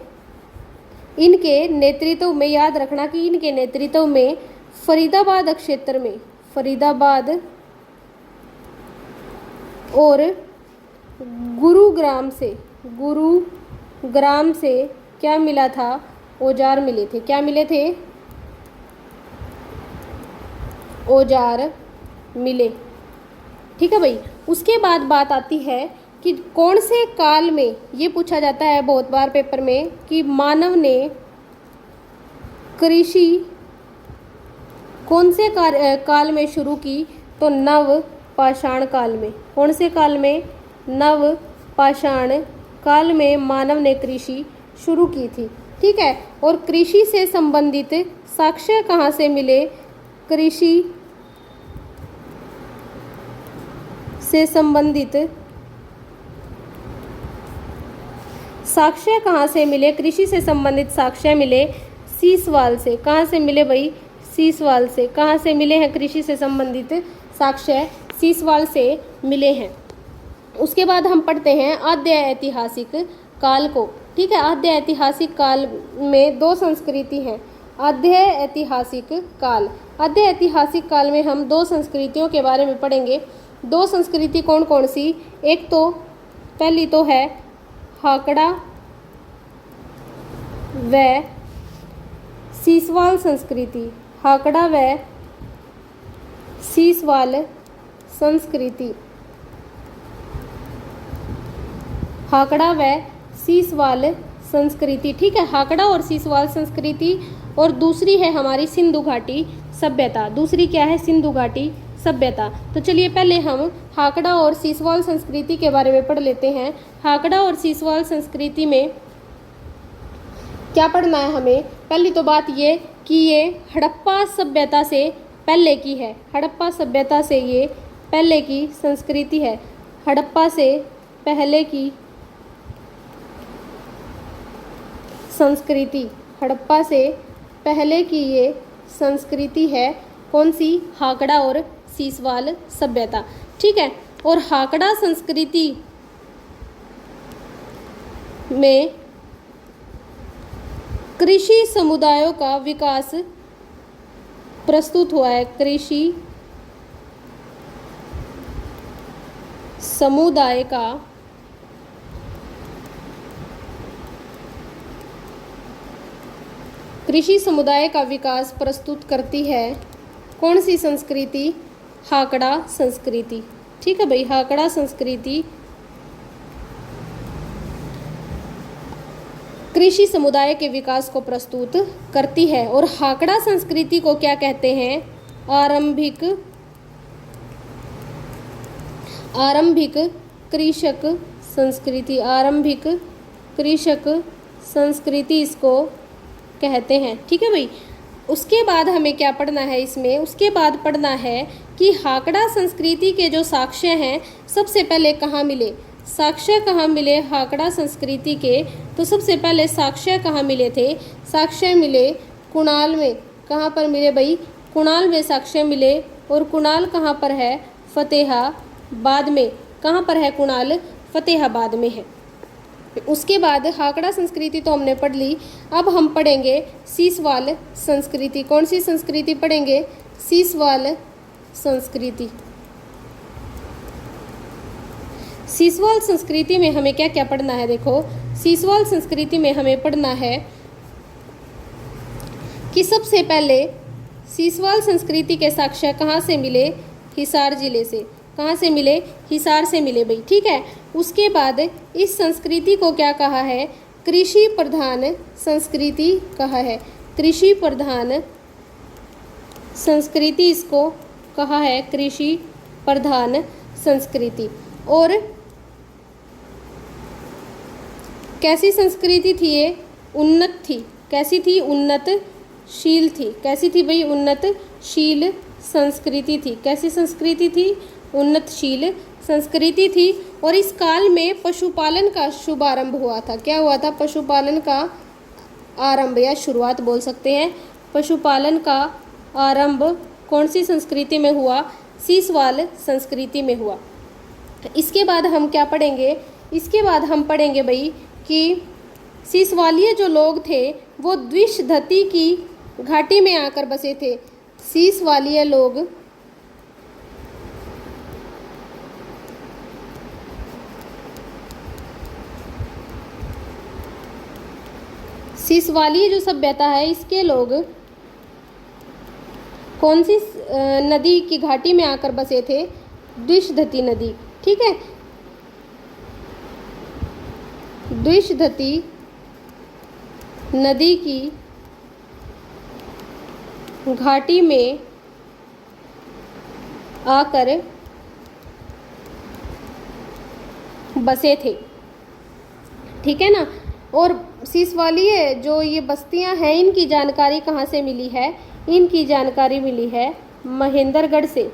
इनके नेतृत्व में, याद रखना कि इनके नेतृत्व में फरीदाबाद क्षेत्र में, फरीदाबाद और गुरुग्राम से, गुरुग्राम से क्या मिला था? औजार मिले थे। क्या मिले थे? औजार मिले। ठीक है भाई, उसके बाद बात आती है कि कौन से काल में, ये पूछा जाता है बहुत बार पेपर में कि मानव ने कृषि कौन से काल में शुरू की? तो नव पाषाण काल में। कौन से काल में? नव पाषाण काल में मानव ने कृषि शुरू की थी। ठीक है, और कृषि से संबंधित साक्ष्य कहाँ से मिले? कृषि से संबंधित साक्ष्य कहाँ से मिले? कृषि से संबंधित साक्ष्य मिले सीसवाल से। कहाँ से मिले भाई? सीसवाल से। कहाँ से मिले हैं कृषि से संबंधित साक्ष्य? सीसवाल से मिले हैं। उसके बाद हम पढ़ते हैं आद्य ऐतिहासिक काल को। ठीक है, आद्य ऐतिहासिक काल में 2 संस्कृति हैं। आद्य ऐतिहासिक काल, आद्य ऐतिहासिक काल में हम 2 संस्कृतियों के बारे में पढ़ेंगे। 2 संस्कृति कौन कौन सी? एक तो पहली तो है हाकड़ा व सीसवाल संस्कृति, हाकड़ा व सीसवाल संस्कृति, हाकड़ा व सीसवाल संस्कृति। ठीक है, हाकड़ा और सीसवाल संस्कृति। और दूसरी है हमारी सिंधु घाटी सभ्यता। दूसरी क्या है? सिंधु घाटी सभ्यता। तो चलिए पहले हम हाकड़ा और सीसवाल संस्कृति के बारे में पढ़ लेते हैं। हाकड़ा और सीसवाल संस्कृति में क्या पढ़ना है हमें? पहली तो बात ये कि ये हड़प्पा सभ्यता से पहले की है। हड़प्पा सभ्यता से ये पहले की संस्कृति है। हड़प्पा से पहले की संस्कृति, हड़प्पा से पहले की ये संस्कृति है। कौन सी? हाकड़ा और सीसवाल सभ्यता। ठीक है, और हाकड़ा संस्कृति में कृषि समुदायों का विकास प्रस्तुत हुआ है। कृषि समुदाय का विकास प्रस्तुत करती है कौन सी संस्कृति? हाकड़ा संस्कृति। ठीक है भाई, हाकड़ा संस्कृति कृषि समुदाय के विकास को प्रस्तुत करती है। और हाकड़ा संस्कृति को क्या कहते हैं? आरंभिक कृषक संस्कृति। आरंभिक कृषक संस्कृति इसको कहते हैं। ठीक है भाई, उसके बाद हमें क्या पढ़ना है इसमें? उसके बाद पढ़ना है कि हाकड़ा संस्कृति के जो साक्ष्य हैं सबसे पहले कहाँ मिले? साक्ष्य कहाँ मिले हाकड़ा संस्कृति के? तो सबसे पहले साक्ष्य कहाँ मिले थे? साक्ष्य मिले कुणाल में। कहाँ पर मिले भाई? कुणाल में साक्ष्य मिले। और कुणाल कहाँ पर है? फतेहाबाद में। कहाँ पर है कुणाल? फतेहाबाद में है। उसके बाद हाकड़ा संस्कृति तो हमने पढ़ ली। अब हम पढ़ेंगे सीसवाल संस्कृति। कौन सी संस्कृति पढ़ेंगे? सीसवाल संस्कृति। सीसवाल संस्कृति में हमें क्या क्या पढ़ना है? देखो, सीसवाल संस्कृति में हमें पढ़ना है कि सबसे पहले सीसवाल संस्कृति के साक्ष्य कहाँ से मिले? हिसार जिले से। कहाँ से मिले? हिसार से मिले भाई। ठीक है, उसके बाद इस संस्कृति को क्या कहा है? कृषि प्रधान संस्कृति कहा है। कृषि प्रधान संस्कृति इसको कहा है, कृषि प्रधान संस्कृति। और कैसी संस्कृति थी ये? उन्नत थी। कैसी थी? उन्नतशील थी। कैसी थी भाई? उन्नतशील संस्कृति थी। कैसी संस्कृति थी? उन्नतशील संस्कृति थी। और इस काल में पशुपालन का शुभारंभ हुआ था। क्या हुआ था? पशुपालन का आरंभ या शुरुआत बोल सकते हैं। पशुपालन का आरंभ कौन सी संस्कृति में हुआ? सीसवाल संस्कृति में हुआ। इसके बाद हम क्या पढ़ेंगे? इसके बाद हम पढ़ेंगे भाई कि सीसवालीय जो लोग थे वो द्विशधती की घाटी में आकर बसे थे। सीसवालीय लोग सीसवालीय जो सभ्यता है इसके लोग कौन सी नदी की घाटी में आकर बसे थे? द्विशधती नदी। ठीक है, द्विशधती नदी की घाटी में आकर बसे थे। ठीक है ना। और सीसवालीय जो ये बस्तियां हैं इनकी जानकारी कहाँ से मिली है? इनकी जानकारी मिली है महेंद्रगढ़ से।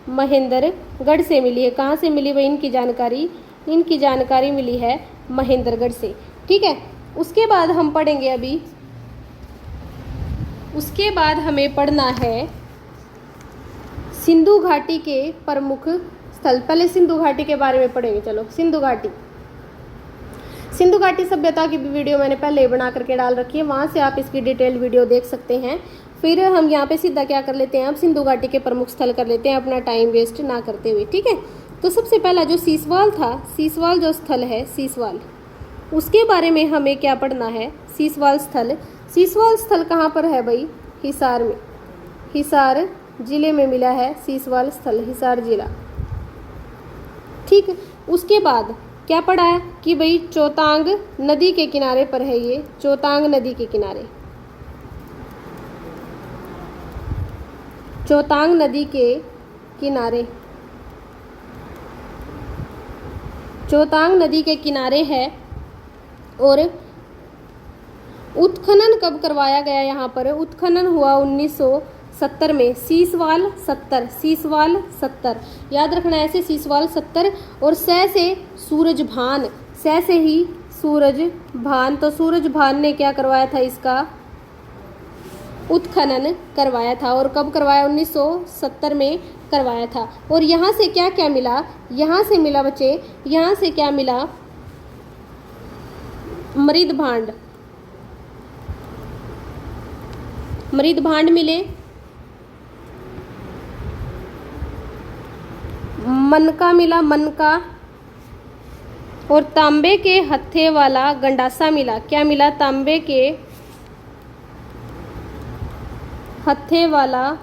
महेंद्रगढ़ से मिली है। कहाँ से मिली भाई इनकी जानकारी? इनकी जानकारी मिली है महेंद्रगढ़ से। ठीक है, उसके बाद हम पढ़ेंगे अभी, उसके बाद हमें पढ़ना है सिंधु घाटी के प्रमुख स्थल। पहले सिंधु घाटी के बारे में पढ़ेंगे। चलो, सिंधु घाटी। सिंधु घाटी सभ्यता की भी वीडियो मैंने पहले ही बना करके डाल रखी है, वहाँ से आप इसकी डिटेल्ड वीडियो देख सकते हैं। फिर हम यहाँ पे सीधा क्या कर लेते हैं? अब सिंधु घाटी के प्रमुख स्थल कर लेते हैं, अपना टाइम वेस्ट ना करते हुए। ठीक है, तो सबसे पहला जो सीसवाल था, सीसवाल जो स्थल है सीसवाल, उसके बारे में हमें क्या पढ़ना है? सीसवाल स्थल सीसवाल स्थल कहाँ पर है भाई? हिसार में, हिसार जिले में मिला है सीसवाल स्थल, हिसार जिला। ठीक, उसके बाद क्या पढ़ा है कि भाई चौतांग नदी के किनारे पर है ये, चौतांग नदी के किनारे, चौतांग नदी के किनारे, चौतांग नदी के किनारे है। और उत्खनन कब करवाया गया यहाँ पर? उत्खनन हुआ 1970 में, सीसवाल 70, सीसवाल 70 याद रखना ऐसे, सीसवाल 70। और से सूरजभान, से ही सूरजभान, तो सूरजभान ने क्या करवाया था? इसका उत्खनन करवाया था। और कब करवाया? 1970 में करवाया था। और यहाँ से क्या क्या मिला? यहाँ से मिला बच्चे, यहाँ से क्या मिला? मृद भांड, मृद भांड मिले, मनका मिला, मनका, और तांबे के हत्थे वाला गंडासा मिला। क्या मिला? तांबे के हत्थे वाला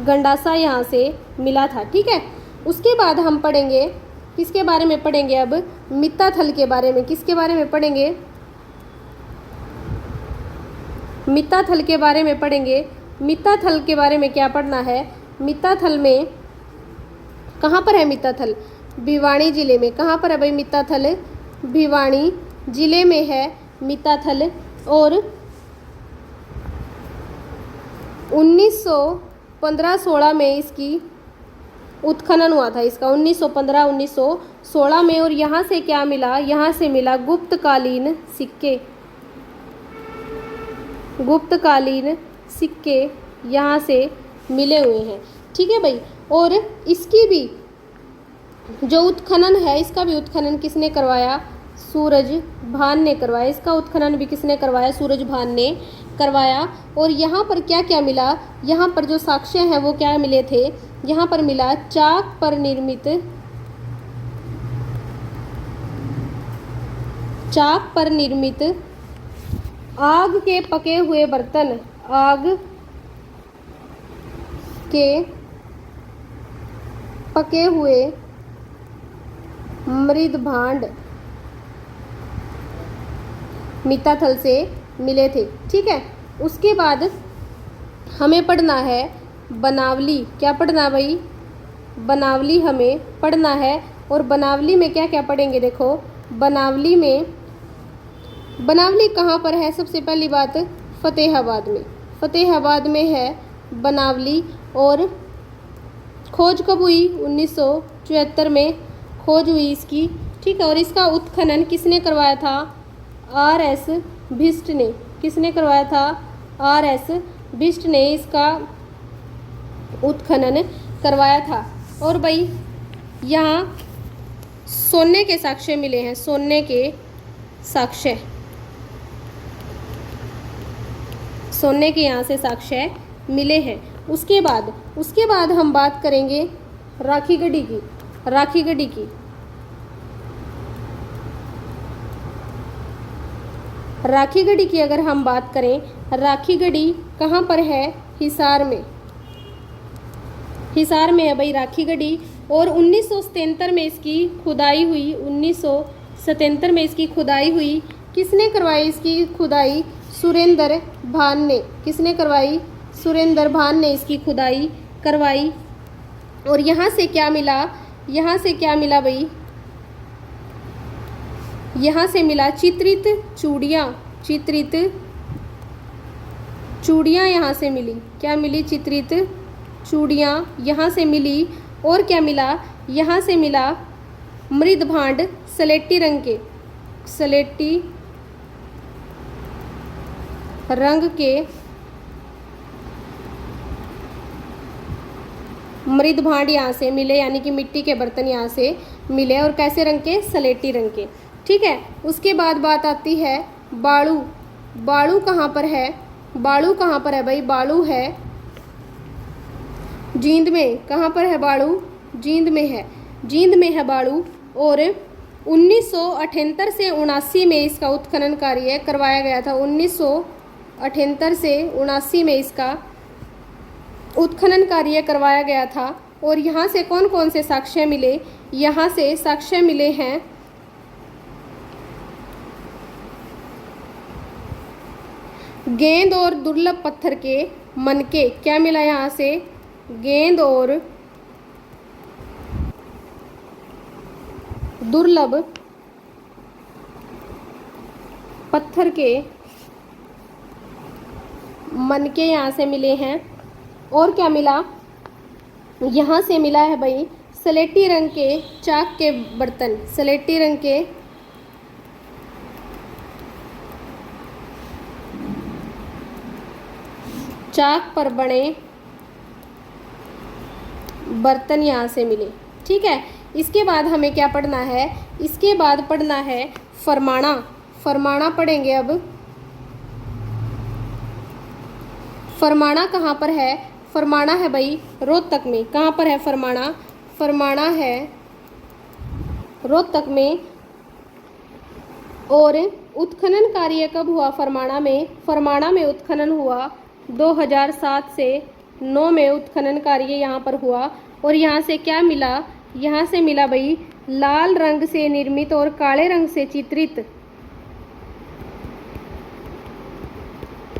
गंडासा यहाँ से मिला था। ठीक है, उसके बाद हम पढ़ेंगे किसके बारे में? पढ़ेंगे अब मित्ताथल के बारे में। किसके बारे में पढ़ेंगे? मित्ताथल के बारे में पढ़ेंगे। मित्ताथल के बारे में क्या पढ़ना है? मित्ताथल में कहाँ पर है मित्ताथल? भिवाड़ी जिले में। कहाँ पर है भाई मित्ताथल? भिवाड़ी जिले में है मित्ताथल। और 1915-16 में इसकी उत्खनन हुआ था, इसका 1915-1916 में। और यहाँ से क्या मिला? यहाँ से मिला गुप्तकालीन सिक्के, गुप्तकालीन सिक्के यहाँ से मिले हुए हैं। ठीक है भाई, और इसकी भी जो उत्खनन है, इसका भी उत्खनन किसने करवाया? सूरजभान ने करवाया। इसका उत्खनन भी किसने करवाया? सूरजभान ने करवाया। और यहाँ पर क्या क्या मिला? यहाँ पर जो साक्ष्य हैं वो क्या मिले थे? यहाँ पर मिला चाक पर निर्मित, चाक पर निर्मित आग के पके हुए बर्तन, आग के पके हुए मृद भांड मित्ताथल से मिले थे। ठीक है, उसके बाद हमें पढ़ना है बनावली। क्या पढ़ना भाई? बनावली हमें पढ़ना है। और बनावली में क्या क्या पढ़ेंगे? देखो, बनावली में, बनावली कहाँ पर है? सबसे पहली बात फतेहाबाद में, फतेहाबाद में है बनावली। और खोज कब हुई? 1974 में खोज हुई इसकी। ठीक है, और इसका उत्खनन किसने करवाया था? आर.एस. भिष्ट ने। किसने करवाया था? आर.एस. भिष्ट ने इसका उत्खनन करवाया था। और भाई यहाँ सोने के साक्ष्य मिले हैं, सोने के साक्ष्य, सोने के यहाँ से साक्ष्य मिले हैं। उसके बाद हम बात करेंगे राखीगढ़ी की, राखीगढ़ी की। राखीगढ़ी की अगर हम बात करें, राखीगढ़ी कहाँ पर है? हिसार में, हिसार में है भाई राखीगढ़ी। और 1977 में इसकी खुदाई हुई, 1977 में इसकी खुदाई हुई। किसने करवाई इसकी खुदाई? सुरेंद्र भान ने। किसने करवाई? सुरेंद्र भान ने इसकी खुदाई करवाई। और यहाँ से क्या मिला? यहाँ से क्या मिला भाई? यहाँ से मिला चित्रित चूड़ियाँ, चित्रित चूड़ियाँ यहाँ से मिली। क्या मिली? चित्रित चूड़ियाँ यहाँ से मिली। और क्या मिला? यहाँ से मिला मृद भांड सलेटी रंग के, सलेटी रंग के मृद भांड यहाँ से मिले, यानी कि मिट्टी के बर्तन यहाँ से मिले। और कैसे रंग के? सलेटी रंग के। ठीक है, उसके बाद बात आती है बाड़ू। बाड़ू कहाँ पर है? बाड़ू कहाँ पर है भाई? बाड़ू है जींद में। कहाँ पर है बाड़ू? जींद में है, जींद में है बाड़ू। और 1978 से 79 में इसका उत्खनन कार्य करवाया गया था। 1978 से 79 में इसका उत्खनन कार्य करवाया गया था। और यहाँ से कौन कौन से साक्ष्य मिले? यहाँ से साक्ष्य मिले हैं गेंद और दुर्लभ पत्थर के मनके। क्या मिला यहाँ से? गेंद और दुर्लभ पत्थर के मनके यहाँ से मिले हैं। और क्या मिला? यहाँ से मिला है भाई सलेटी रंग के चाक के बर्तन। सलेटी रंग के चाक पर बने बर्तन यहाँ से मिले। ठीक है, इसके बाद हमें क्या पढ़ना है? इसके बाद पढ़ना है फरमाना। फरमाना पढ़ेंगे अब। फरमाना कहाँ पर है? फरमाना है भाई रोहतक में। कहाँ पर है फरमाना? फरमाना है रोहतक में। और उत्खनन कार्य कब हुआ फरमाना में? फरमाना में उत्खनन हुआ 2007 से 9 में उत्खनन कार्य यहाँ पर हुआ। और यहाँ से क्या मिला? यहाँ से मिला भाई लाल रंग से निर्मित और काले रंग से चित्रित,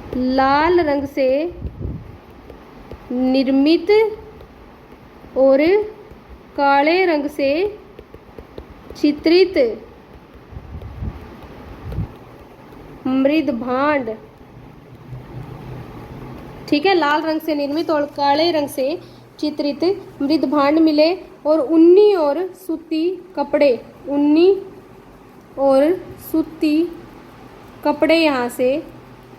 लाल रंग से निर्मित और काले रंग से चित्रित मृद भांड। ठीक है, लाल रंग से निर्मित और काले रंग से चित्रित मृद भांड मिले। और ऊनी और सूती कपड़े, ऊनी और सूती कपड़े यहाँ से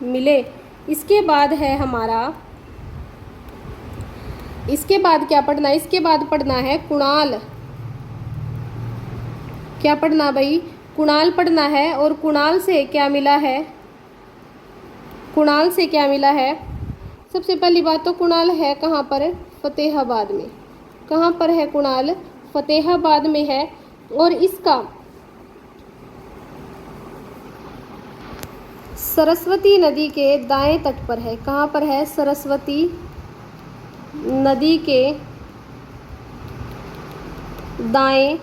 मिले। इसके बाद है हमारा, इसके बाद क्या पढ़ना है? इसके बाद पढ़ना है कुणाल। क्या पढ़ना भाई? कुणाल पढ़ना है। और कुणाल से क्या मिला है? कुणाल से क्या मिला है? सबसे पहली बात तो कुणाल है कहाँ पर? फतेहाबाद में। कहाँ पर है कुणाल? फतेहाबाद में है। और इसका सरस्वती नदी के दाएं तट पर है। कहाँ पर है? सरस्वती नदी के दाएं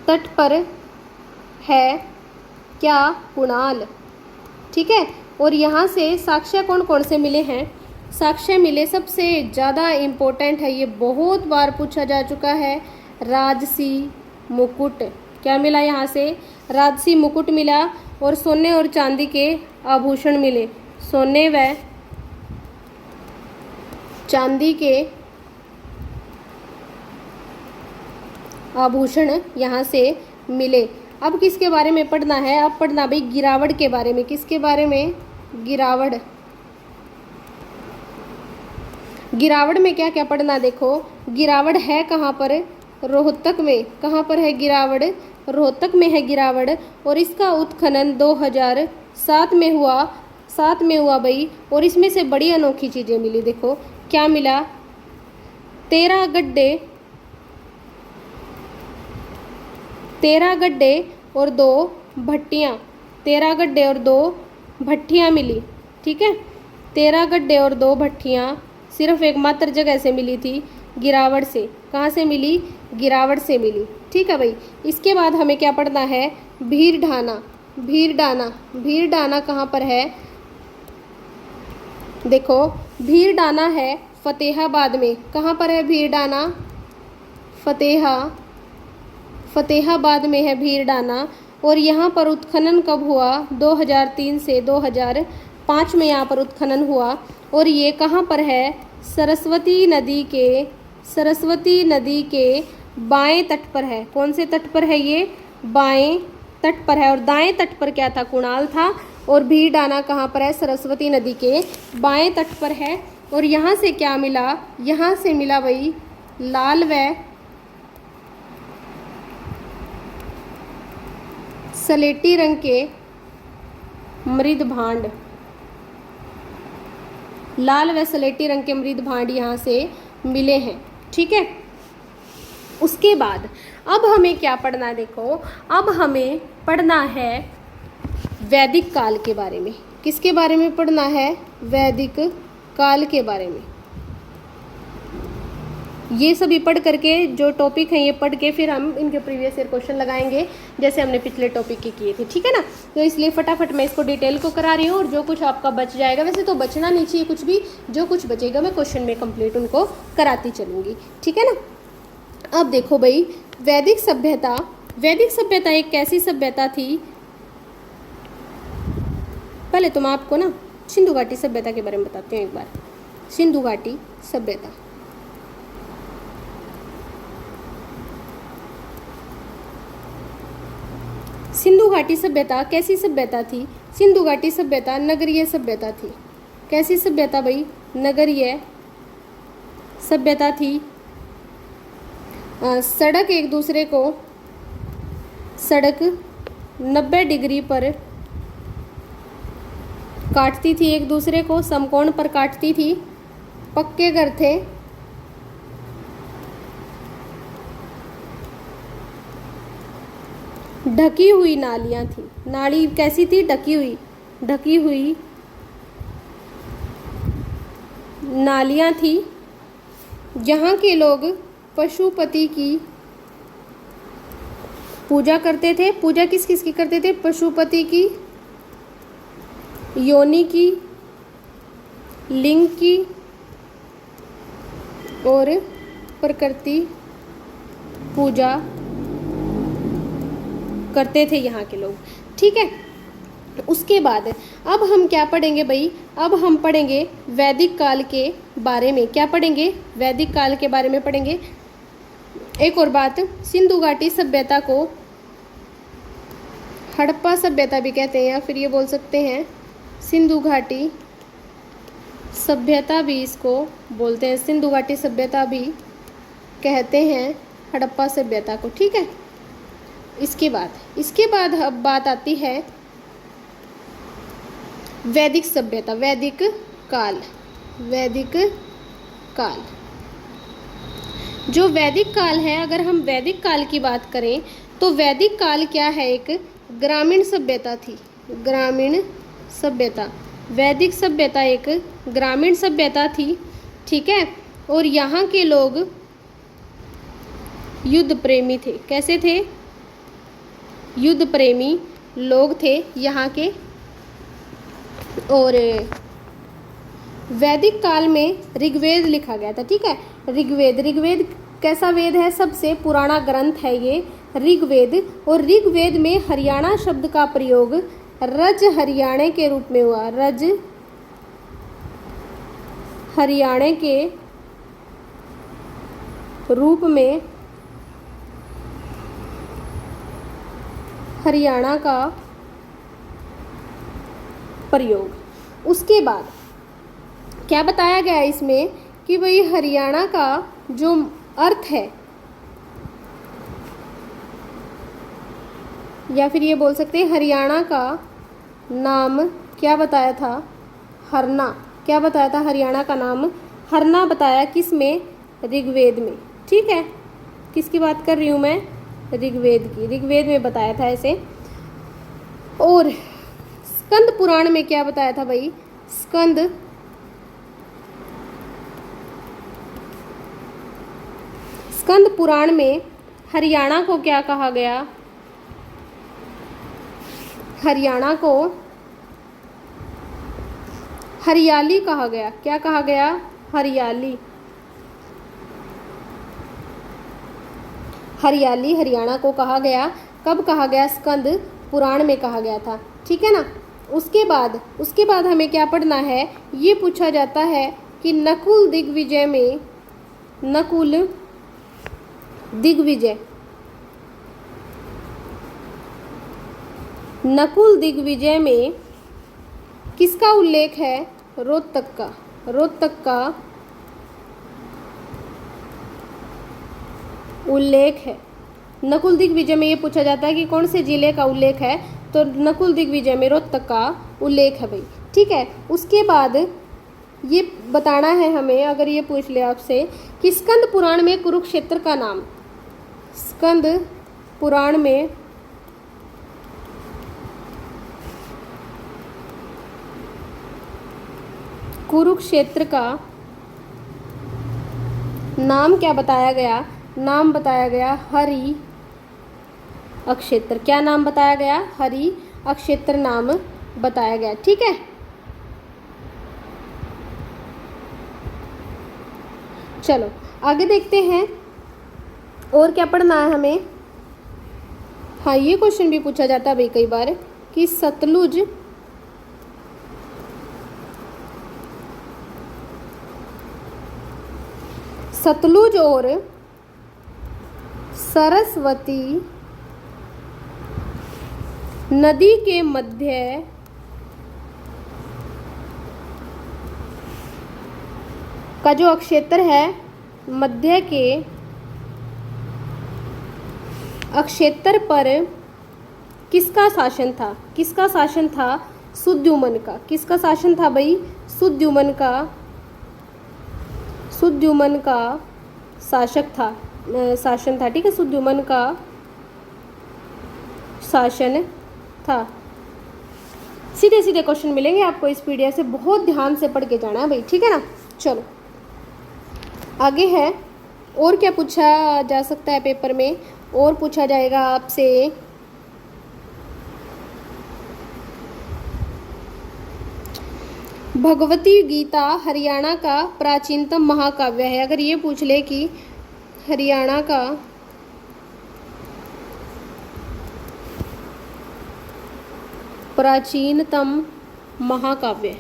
तट पर है क्या? कुणाल। ठीक है, और यहाँ से साक्ष्य कौन कौन से मिले हैं? साक्ष्य मिले, सबसे ज़्यादा इम्पोर्टेंट है, ये बहुत बार पूछा जा चुका है, राजसी मुकुट। क्या मिला यहाँ से? राजसी मुकुट मिला। और सोने और चांदी के आभूषण मिले। सोने व चांदी के आभूषण यहाँ से मिले। अब किसके बारे में पढ़ना है? अब पढ़ना भाई गिरावड़ के बारे में। किसके बारे में? गिरावड़। गिरावड़ में क्या क्या पढ़ना? देखो, गिरावड़ है कहाँ पर? रोहतक में। कहाँ पर है गिरावड़? रोहतक में है गिरावड़। और इसका उत्खनन 2007 में हुआ। 7 में हुआ भाई। और इसमें से बड़ी अनोखी चीज़ें मिली। देखो क्या मिला? 13 गड्ढे, 13 गड्ढे और 2 भट्टियाँ। 13 गड्ढे और 2 भट्टियाँ मिली। ठीक है, 13 गड्ढे और 2 भट्टियाँ सिर्फ एकमात्र जगह से मिली थी, गिरावड़ से। कहाँ से मिली? गिरावड़ से मिली। ठीक है भाई। इसके बाद हमें क्या पढ़ना है? भीरडाना। भीरडाना, भीरडाना कहाँ पर है? देखो, भीरडाना है फतेहाबाद में। कहाँ पर है भीरडाना? फतेहाबाद में है भीरडाना। और यहाँ पर उत्खनन कब हुआ? 2003 से 2005 में यहाँ पर उत्खनन हुआ। और ये कहाँ पर है? सरस्वती नदी के बाएं तट पर है। कौन से तट पर है ये? बाएं तट पर है। और दाएं तट पर क्या था? कुणाल था। और भीरडाना कहाँ पर है? सरस्वती नदी के बाएं तट पर है। और यहाँ से क्या मिला? यहाँ से मिला भाई लाल व सलेटी रंग के मृद भांड। लाल व सलेटी रंग के मृद भांड यहाँ से मिले हैं। ठीक है, उसके बाद अब हमें क्या पढ़ना है, देखो अब हमें पढ़ना है वैदिक काल के बारे में। किसके बारे में पढ़ना है? वैदिक काल के बारे में। ये सभी पढ़ करके जो टॉपिक हैं ये पढ़ के फिर हम इनके प्रीवियस ईयर क्वेश्चन लगाएंगे जैसे हमने पिछले टॉपिक के किए थे, ठीक है ना। तो इसलिए फटाफट मैं इसको डिटेल को करा रही हूँ, और जो कुछ आपका बच जाएगा, वैसे तो बचना नहीं चाहिए कुछ भी, जो कुछ बचेगा मैं क्वेश्चन में कंप्लीट उनको कराती चलूँगी, ठीक है ना। अब देखो भाई, वैदिक सभ्यता एक कैसी सभ्यता थी? पहले तो मैं आपको ना सिंधु घाटी सभ्यता के बारे में बताती हूँ एक बार। सिंधु घाटी सभ्यता, सिंधु घाटी सभ्यता कैसी सभ्यता थी? सिंधु घाटी सभ्यता नगरीय सभ्यता थी। कैसी सभ्यता भाई? नगरीय सभ्यता थी। सड़क एक दूसरे को 90 डिग्री पर काटती थी, एक दूसरे को समकोण पर काटती थी। पक्के घर थे, ढकी हुई नालियां थी। नाली कैसी थी? ढकी हुई नालियां थी। यहाँ के लोग पशुपति की पूजा करते थे। पूजा किस किस की करते थे? पशुपति की, योनि की, लिंग की और प्रकृति पूजा करते थे यहाँ के लोग, ठीक है। उसके बाद अब हम क्या पढ़ेंगे भाई? अब हम पढ़ेंगे वैदिक काल के बारे में। क्या पढ़ेंगे? वैदिक काल के बारे में पढ़ेंगे। एक और बात, सिंधु घाटी सभ्यता को हड़प्पा सभ्यता भी कहते हैं, या फिर ये बोल सकते हैं सिंधु घाटी सभ्यता भी इसको बोलते हैं। सिंधु घाटी सभ्यता भी कहते हैं हड़प्पा सभ्यता को, ठीक है। इसके बाद अब बात आती है वैदिक सभ्यता, वैदिक काल। जो वैदिक काल है, अगर हम वैदिक काल की बात करें तो वैदिक काल क्या है? एक ग्रामीण सभ्यता थी। ग्रामीण सभ्यता, वैदिक सभ्यता एक ग्रामीण सभ्यता थी, ठीक है। और यहाँ के लोग युद्ध प्रेमी थे। कैसे थे? युद्ध प्रेमी लोग थे यहाँ के। और वैदिक काल में ऋग्वेद लिखा गया था, ठीक है। ऋग्वेद कैसा वेद है? सबसे पुराना ग्रंथ है ये ऋग्वेद। और ऋग्वेद में हरियाणा शब्द का प्रयोग रज हरियाणे के रूप में हुआ। रज हरियाणे के रूप में हरियाणा का प्रयोग। उसके बाद क्या बताया गया इसमें कि भाई हरियाणा का जो अर्थ है, या फिर ये बोल सकते हैं हरियाणा का नाम क्या बताया था? हरना। क्या बताया था? हरियाणा का नाम हरना बताया। किस में? ऋग्वेद में, ठीक है। किसकी बात कर रही हूँ मैं? ऋग्वेद की। ऋग्वेद में बताया था ऐसे। और स्कंद पुराण में क्या बताया था भाई? स्कंद पुराण में हरियाणा को क्या कहा गया? हरियाणा को हरियाली कहा गया। क्या कहा गया? हरियाली। हरियाणा को कहा गया। कब कहा गया? स्कंद पुराण में कहा गया था, ठीक है ना। उसके बाद हमें क्या पढ़ना है? ये पूछा जाता है कि नकुल दिग्विजय में किसका उल्लेख है? रोहतक का उल्लेख है। नकुल दिग्विजय में ये पूछा जाता है कि कौन से जिले का उल्लेख है, तो नकुल दिग्विजय में रोहतक का उल्लेख है भाई, ठीक है। उसके बाद ये बताना है हमें, अगर ये पूछ ले आपसे कि स्कंद पुराण में कुरुक्षेत्र का नाम, स्कंद पुराण में कुरुक्षेत्र का नाम क्या बताया गया? नाम बताया गया हरि अक्षेत्र। क्या नाम बताया गया? हरि अक्षेत्र नाम बताया गया। ठीक है, चलो आगे देखते हैं और क्या पढ़ना है हमें। हाँ, ये क्वेश्चन भी पूछा जाता है भाई कई बार कि सतलुज और सरस्वती नदी के मध्य का जो अक्षेत्र है, मध्य के अक्षेत्र पर किसका शासन था? किसका शासन था? सुद्युमन का। किसका शासन था भाई? सुद्युमन का। सुद्युमन का शासन था। ठीक है, सुद्युमन का शासन था। सीधे सीधे क्वेश्चन मिलेंगे आपको इस पीडीएफ से, बहुत ध्यान से पढ़ के जाना है भाई। ठीक है ना, चलो आगे है। और क्या पूछा जा सकता है पेपर में? और पूछा जाएगा आपसे भगवती गीता हरियाणा का प्राचीनतम महाकाव्य है। अगर ये पूछ ले कि हरियाणा का प्राचीनतम महाकाव्य,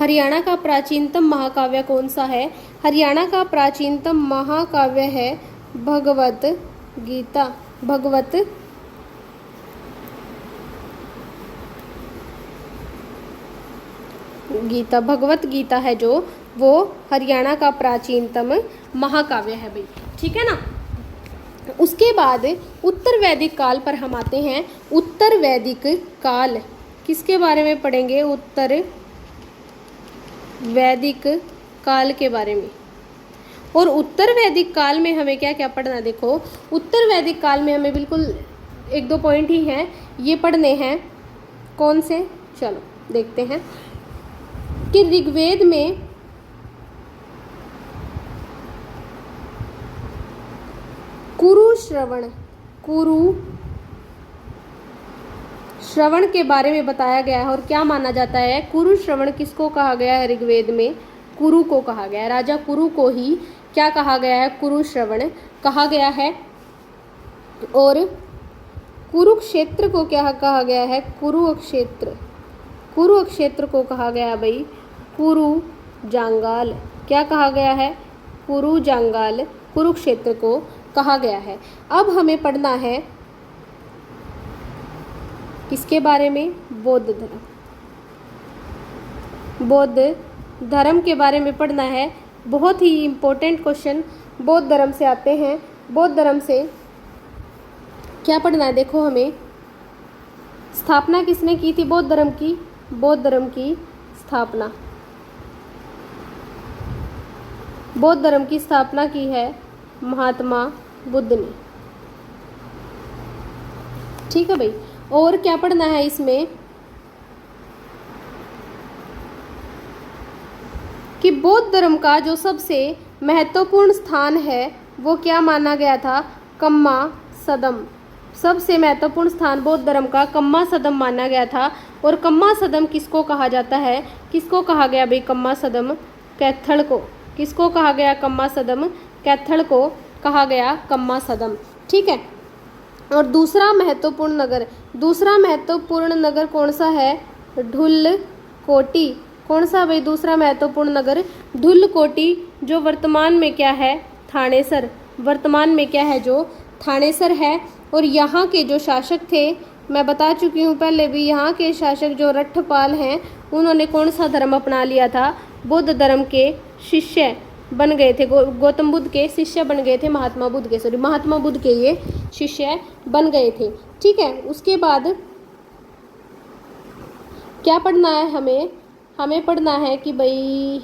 हरियाणा का प्राचीनतम महाकाव्य कौन सा है? हरियाणा का प्राचीनतम महाकाव्य है भगवत गीता। भगवत गीता, भगवत गीता है जो, वो हरियाणा का प्राचीनतम महाकाव्य है भाई। ठीक है ना। उसके बाद उत्तर वैदिक काल पर हम आते हैं। उत्तर वैदिक काल किसके बारे में पढ़ेंगे? उत्तर वैदिक काल के बारे में। और उत्तर वैदिक काल में हमें क्या क्या पढ़ना? देखो, उत्तर वैदिक काल में हमें बिल्कुल एक दो पॉइंट ही हैं, ये पढ़ने हैं। कौन से? चलो देखते हैं कि ऋग्वेद में कुरु श्रवण के बारे में बताया गया है। और क्या माना जाता है? कुरु श्रवण किसको कहा गया है? ऋग्वेद में कुरु को कहा गया है। राजा कुरु को ही क्या कहा गया है? कुरु श्रवण कहा गया है। और कुरुक्षेत्र को क्या कहा गया है? कुरुक्षेत्र। कुरुक्षेत्र को कहा गया भाई कुरु जांगाल। क्या कहा गया है? कुरु जांगाल। कुरुक्षेत्र को कहा गया है। अब हमें पढ़ना है किसके बारे में? बौद्ध धर्म। बौद्ध धर्म के बारे में पढ़ना है। बहुत ही इम्पोर्टेंट क्वेश्चन बौद्ध धर्म से आते हैं। बौद्ध धर्म से क्या पढ़ना है? देखो, हमें स्थापना किसने की थी बौद्ध धर्म की? बौद्ध धर्म की स्थापना, बौद्ध धर्म की स्थापना की है महात्मा बुद्ध ने। ठीक है भाई। और क्या पढ़ना है इसमें कि बौद्ध धर्म का जो सबसे महत्वपूर्ण स्थान है वो क्या माना गया था? कम्मा सदम। सबसे महत्वपूर्ण स्थान बौद्ध धर्म का कम्मा सदम माना गया था। और कम्मा सदम किसको कहा जाता है? किसको कहा गया भाई कम्मा सदम? कैथल को। किसको कहा गया? कम्मा सदम। कैथल को कहा गया कम्मा सदम। ठीक है। और दूसरा महत्वपूर्ण नगर कौन सा है? ढुल्लकोटी। कौन सा भाई दूसरा महत्वपूर्ण नगर? ढुल्लकोटी, जो वर्तमान में क्या है? थानेसर। वर्तमान में क्या है? जो थानेसर है। और यहाँ के जो शासक थे, मैं बता चुकी हूँ पहले भी, यहाँ के शासक जो रट्ठपाल हैं, उन्होंने कौन सा धर्म अपना लिया था? बुद्ध धर्म के शिष्य बन गए थे। गौतम बुद्ध के शिष्य बन गए थे। महात्मा बुद्ध के ये शिष्य बन गए थे। ठीक है। उसके बाद क्या पढ़ना है हमें पढ़ना है कि भाई,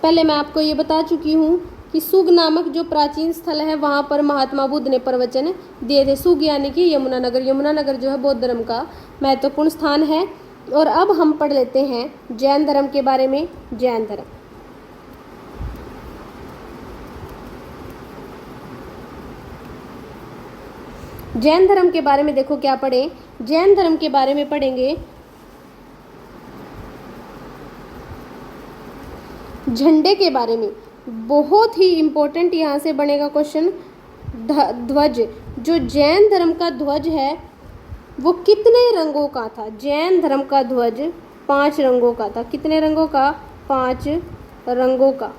पहले मैं आपको ये बता चुकी हूँ कि सुग नामक जो प्राचीन स्थल है वहाँ पर महात्मा बुद्ध ने प्रवचन दिए थे। सुग यानी कि यमुनानगर। यमुनानगर जो है बौद्ध धर्म का महत्वपूर्ण स्थान है। और अब हम पढ़ लेते हैं जैन धर्म के बारे में। जैन धर्म, जैन धर्म के बारे में देखो क्या पढ़ें। जैन धर्म के बारे में पढ़ेंगे झंडे के बारे में। बहुत ही इंपॉर्टेंट यहाँ से बनेगा क्वेश्चन। ध्वज, जो जैन धर्म का ध्वज है वो कितने रंगों का था? जैन धर्म का ध्वज 5 रंगों का था। कितने रंगों का? 5 रंगों का।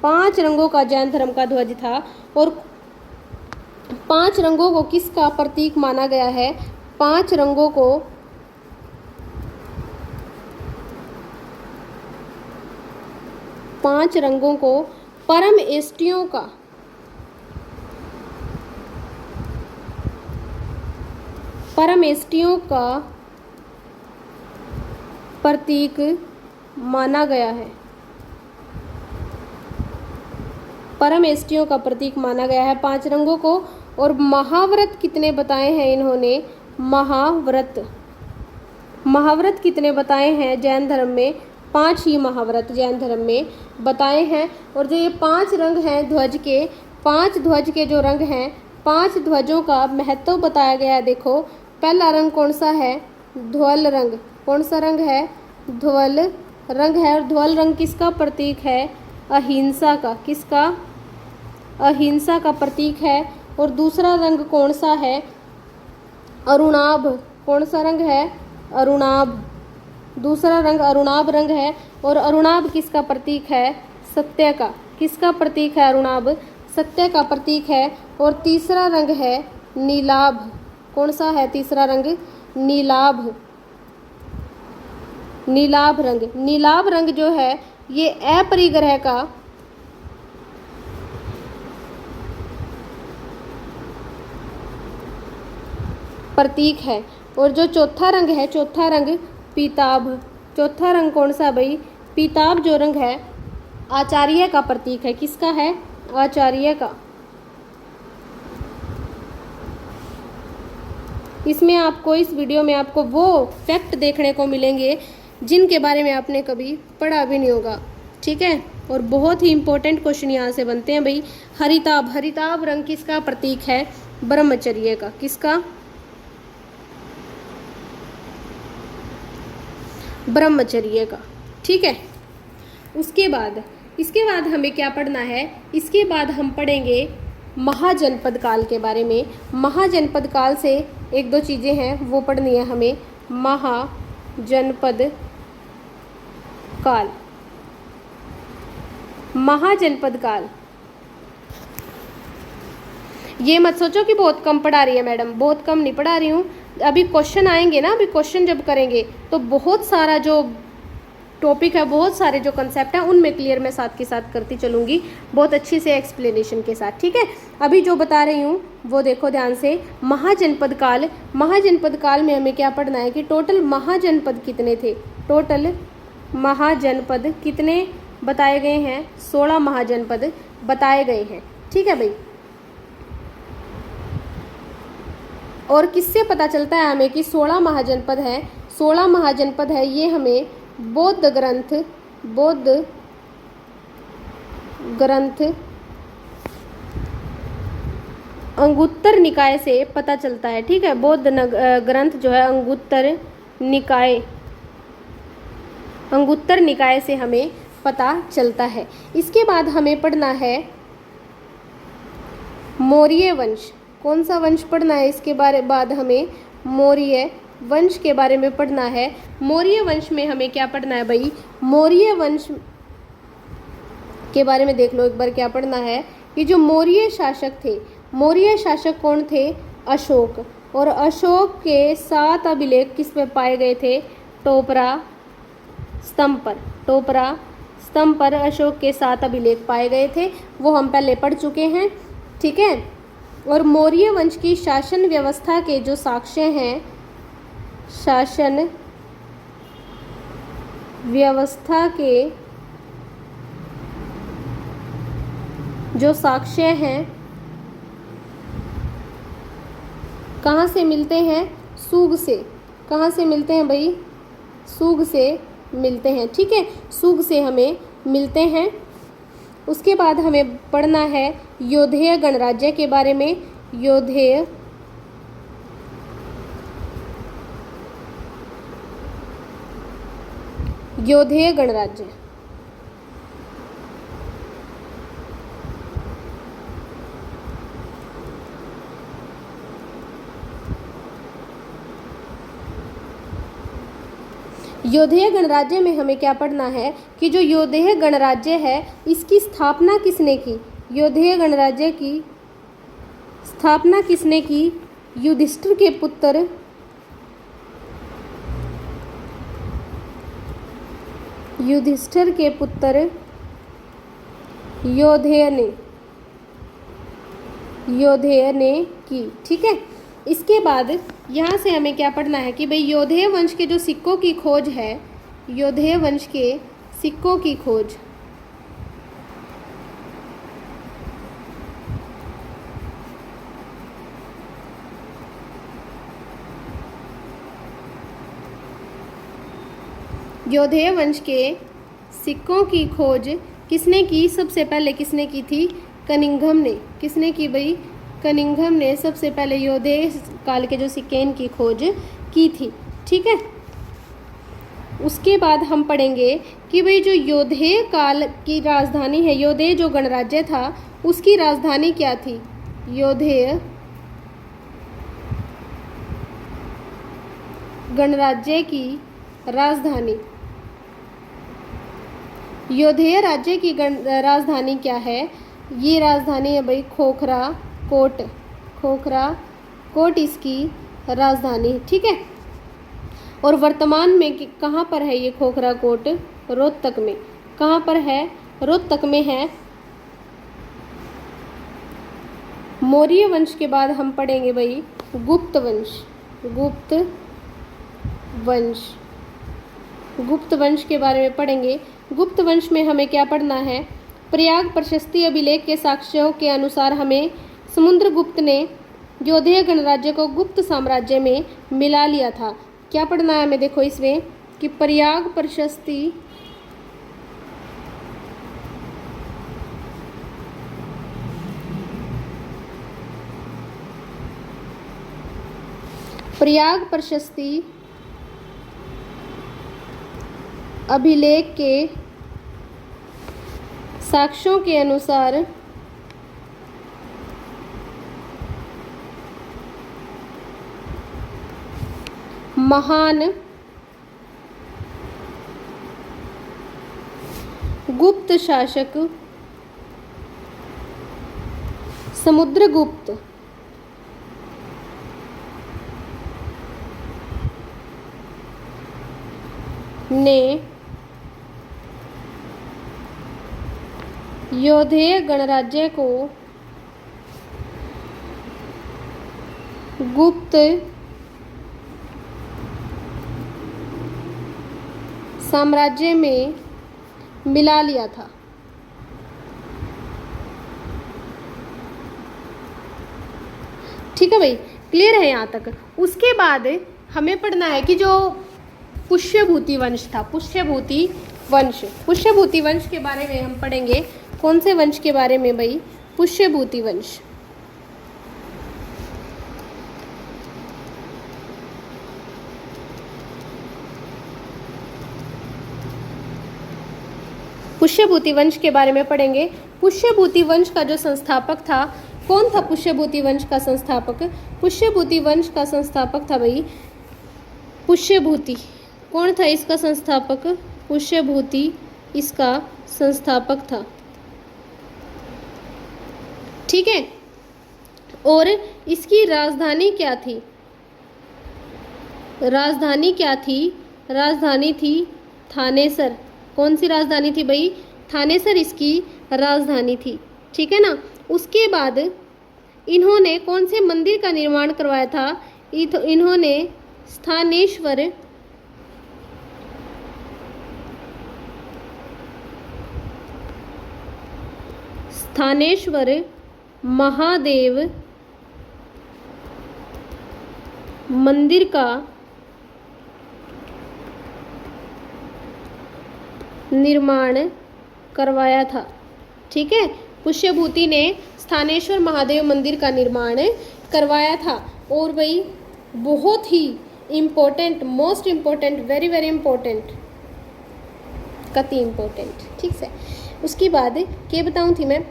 5 रंगों का जैन धर्म का ध्वज था। और 5 रंगों को किसका प्रतीक माना गया है? 5 रंगों को परम एष्टियों का प्रतीक माना गया है। परमेष्टियों का प्रतीक माना गया है 5 रंगों को। और महाव्रत कितने बताए हैं इन्होंने? महाव्रत कितने बताए हैं जैन धर्म में? 5 ही महाव्रत जैन धर्म में बताए हैं। और जो ये 5 रंग हैं ध्वज के, 5 ध्वज के जो रंग हैं, 5 ध्वजों का महत्व बताया गया है। देखो पहला रंग कौन सा है? ध्वल रंग। कौन सा रंग है? ध्वल रंग है। और ध्वल रंग किसका प्रतीक है? अहिंसा का। किसका? अहिंसा का प्रतीक है। और दूसरा रंग कौन सा है? अरुणाभ। कौन सा रंग है? अरुणाभ। दूसरा रंग अरुणाभ रंग है। और अरुणाभ किसका प्रतीक है? सत्य का। किसका प्रतीक है अरुणाभ? सत्य का प्रतीक है। और तीसरा रंग है नीलाभ। कौन सा है तीसरा रंग? नीलाभ। नीलाभ रंग। नीलाभ रंग जो है ये अपरिग्रह का प्रतीक है। और जो चौथा रंग है, चौथा रंग पीताभ। चौथा रंग कौन सा भाई? पीताभ जो रंग है आचार्य का प्रतीक है। किसका है? आचार्य का। इसमें आपको, इस वीडियो में आपको वो फैक्ट देखने को मिलेंगे जिनके बारे में आपने कभी पढ़ा भी नहीं होगा। ठीक है। और बहुत ही इंपॉर्टेंट क्वेश्चन यहाँ से बनते हैं भाई। हरिताभ। हरिताभ रंग किसका प्रतीक है? ब्रह्मचर्य का। किसका? ब्रह्मचर्य का। ठीक है। इसके बाद हमें क्या पढ़ना है? इसके बाद हम पढ़ेंगे महाजनपद काल के बारे में। महाजनपद काल से 1-2 चीज़ें हैं वो पढ़नी है हमें। महाजनपद काल। महाजनपद काल, ये मत सोचो कि बहुत कम पढ़ा रही है मैडम, बहुत कम नहीं पढ़ा रही हूँ। अभी क्वेश्चन आएंगे ना, अभी क्वेश्चन जब करेंगे तो बहुत सारा जो टॉपिक है, बहुत सारे जो कंसेप्ट हैं उनमें क्लियर मैं साथ के साथ करती चलूँगी, बहुत अच्छी से एक्सप्लेनेशन के साथ। ठीक है। अभी जो बता रही हूँ वो देखो ध्यान से। महाजनपद काल। महाजनपद काल में हमें क्या पढ़ना है कि टोटल महाजनपद कितने थे? टोटल महाजनपद कितने बताए गए हैं? 16 महाजनपद बताए गए हैं। ठीक है भाई। और किससे पता चलता है हमें कि 16 महाजनपद है? 16 महाजनपद है ये हमें बौद्ध ग्रंथ अंगुत्तर निकाय से पता चलता है। ठीक है। बौद्ध ग्रंथ जो है अंगुत्तर निकाय से हमें पता चलता है। इसके बाद हमें पढ़ना है मौर्य वंश। कौन सा वंश पढ़ना है? इसके बाद हमें मौर्य वंश के बारे में पढ़ना है। मौर्य वंश में हमें क्या पढ़ना है भाई? मौर्य वंश के बारे में देख लो एक बार क्या पढ़ना है। कि जो मौर्य शासक थे, मौर्य शासक कौन थे? अशोक। और अशोक के 7 अभिलेख किस पे पाए गए थे? टोपरा स्तंभ पर। टोपरा स्तंभ पर अशोक के 7 अभिलेख पाए गए थे, वो हम पहले पढ़ चुके हैं। ठीक है। और मौर्य वंश की शासन व्यवस्था के जो साक्ष्य हैं, शासन व्यवस्था के जो साक्ष्य हैं कहाँ से मिलते हैं? सूग से। कहाँ से मिलते हैं भाई? सूग से मिलते हैं। ठीक है, सूग से हमें मिलते हैं। उसके बाद हमें पढ़ना है योधेय गणराज्य के बारे में। योधेय गणराज्य। योधेय गणराज्य में हमें क्या पढ़ना है कि जो योधेय गणराज्य है इसकी स्थापना किसने की? योधेय गणराज्य की स्थापना किसने की? युधिष्ठिर के पुत्र योधेय ने की। ठीक है, इसके बाद यहाँ से हमें क्या पढ़ना है कि भाई योधेय वंश के जो सिक्कों की खोज है, योधेय वंश के सिक्कों की खोज योधेय वंश के सिक्कों की खोज किसने की? सबसे पहले किसने की थी? कनिंघम ने। किसने की भाई? कनिंघम ने सबसे पहले योधेय काल के जो सिक्के की खोज की थी। ठीक है, उसके बाद हम पढ़ेंगे कि भाई जो योधेय काल की राजधानी है, योधेय जो गणराज्य था उसकी राजधानी क्या थी? योधेय गणराज्य की राजधानी, योधेय राज्य की राजधानी क्या है? ये राजधानी है भाई खोखरा कोट। खोखरा कोट इसकी राजधानी। ठीक है, और वर्तमान में कहाँ पर है ये खोखरा कोट? रोहतक में। कहाँ पर है? रोहतक में है। मौर्य वंश के बाद हम पढ़ेंगे भाई गुप्त वंश। गुप्त वंश के बारे में पढ़ेंगे। गुप्त वंश में हमें क्या पढ़ना है? प्रयाग प्रशस्ति अभिलेख के साक्ष्यों के अनुसार हमें समुद्रगुप्त ने योधेय गणराज्य को गुप्त साम्राज्य में मिला लिया था। क्या पढ़ना है हमें? देखो इसमें कि प्रयाग प्रशस्ति अभिलेख के साक्ष्यों के अनुसार महान गुप्त शासक समुद्रगुप्त ने योधेय गणराज्य को गुप्त साम्राज्य में मिला लिया था। ठीक है भाई, क्लियर है यहाँ तक? उसके बाद हमें पढ़ना है कि जो पुष्यभूति वंश था, पुष्यभूति वंश के बारे में हम पढ़ेंगे। कौन से वंश के बारे में भाई? पुष्यभूति वंश। पुष्यभूति वंश के बारे में पढ़ेंगे। पुष्यभूति वंश का जो संस्थापक था, कौन था पुष्यभूति वंश का संस्थापक? पुष्यभूति वंश का संस्थापक था भाई पुष्यभूति। कौन था इसका संस्थापक? पुष्यभूति इसका संस्थापक था। ठीक है, और इसकी राजधानी क्या थी? राजधानी थी थानेसर। कौन सी राजधानी थी भाई? थानेसर इसकी राजधानी थी। ठीक है ना। उसके बाद इन्होंने कौन से मंदिर का निर्माण करवाया था? इन्होंने स्थानेश्वर महादेव मंदिर का निर्माण करवाया था। ठीक है, पुष्यभूति ने स्थानेश्वर महादेव मंदिर का निर्माण करवाया था। और भाई बहुत ही important, most important, very very important, कति इम्पोर्टेंट। ठीक है, उसके बाद क्या बताऊँ थी मैं,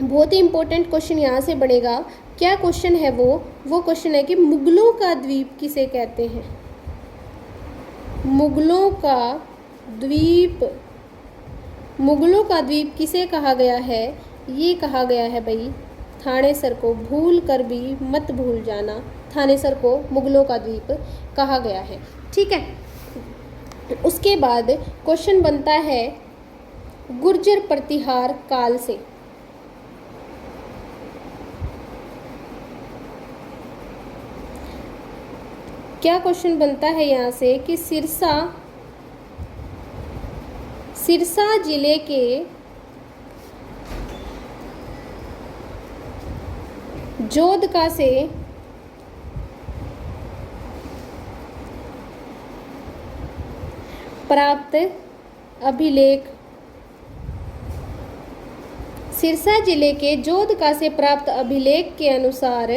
बहुत ही इम्पोर्टेंट क्वेश्चन यहाँ से बनेगा। क्या क्वेश्चन है वो क्वेश्चन है कि मुगलों का द्वीप किसे कहते हैं। मुगलों का द्वीप, मुगलों का द्वीप किसे कहा गया है। ये कहा गया है भाई थानेसर को, भूल कर भी मत भूल जाना, थानेसर को मुगलों का द्वीप कहा गया है। ठीक है, उसके बाद क्वेश्चन बनता है गुर्जर प्रतिहार काल से। क्या क्वेश्चन बनता है यहाँ से कि सिरसा जिले के जोधका से प्राप्त अभिलेख, सिरसा जिले के जोधका से प्राप्त अभिलेख के अनुसार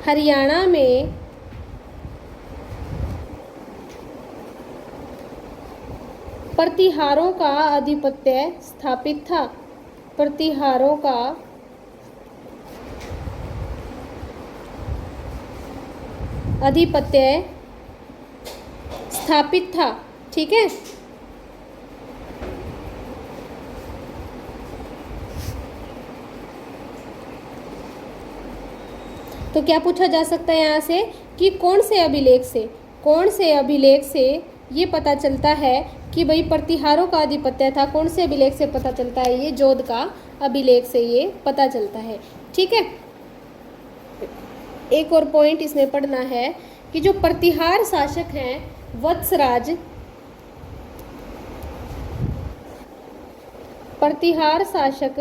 हरियाणा में प्रतिहारों का आधिपत्य स्थापित था। प्रतिहारों का आधिपत्य स्थापित था। ठीक है, तो क्या पूछा जा सकता है यहाँ से कि कौन से अभिलेख से ये पता चलता है कि भाई प्रतिहारों का आधिपत्य था। कौन से अभिलेख से पता चलता है, ये जोध का अभिलेख से ये पता चलता है। ठीक है, एक और पॉइंट इसमें पढ़ना है कि जो प्रतिहार शासक हैं वत्सराज, प्रतिहार शासक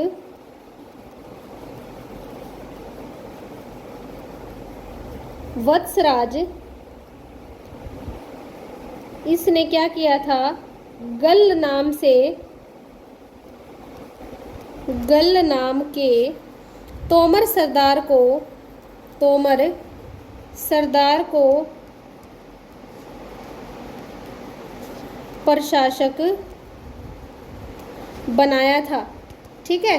वत्सराज, इसने क्या किया था, गल नाम के तोमर सरदार को प्रशासक बनाया था। ठीक है,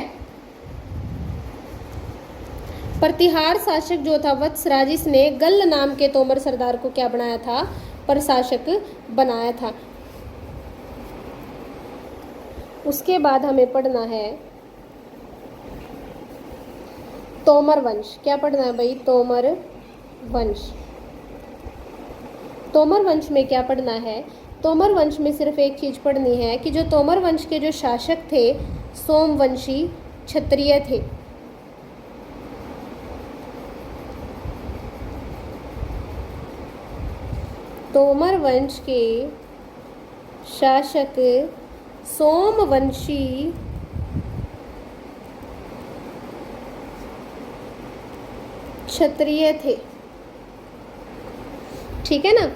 प्रतिहार शासक जो था वत्सराज, इसने गल नाम के तोमर सरदार को क्या बनाया था, प्रशासक बनाया था। उसके बाद हमें पढ़ना है तोमर वंश। क्या पढ़ना है भाई, तोमर वंश। तोमर वंश में क्या पढ़ना है, तोमर वंश में सिर्फ एक चीज पढ़नी है कि जो तोमर वंश के जो शासक थे सोमवंशी क्षत्रिय थे। तोमर वंश के शासक सोमवंशी क्षत्रिय थे। ठीक है ना,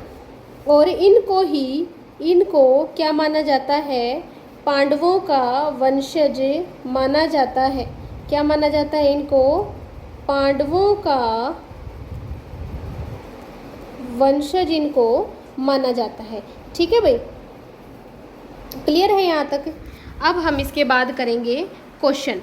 और इनको क्या माना जाता है, पांडवों का वंशज माना जाता है। क्या माना जाता है इनको, पांडवों का वंशज इनको माना जाता है। ठीक है भाई, क्लियर है यहाँ तक। अब हम इसके बाद करेंगे क्वेश्चन।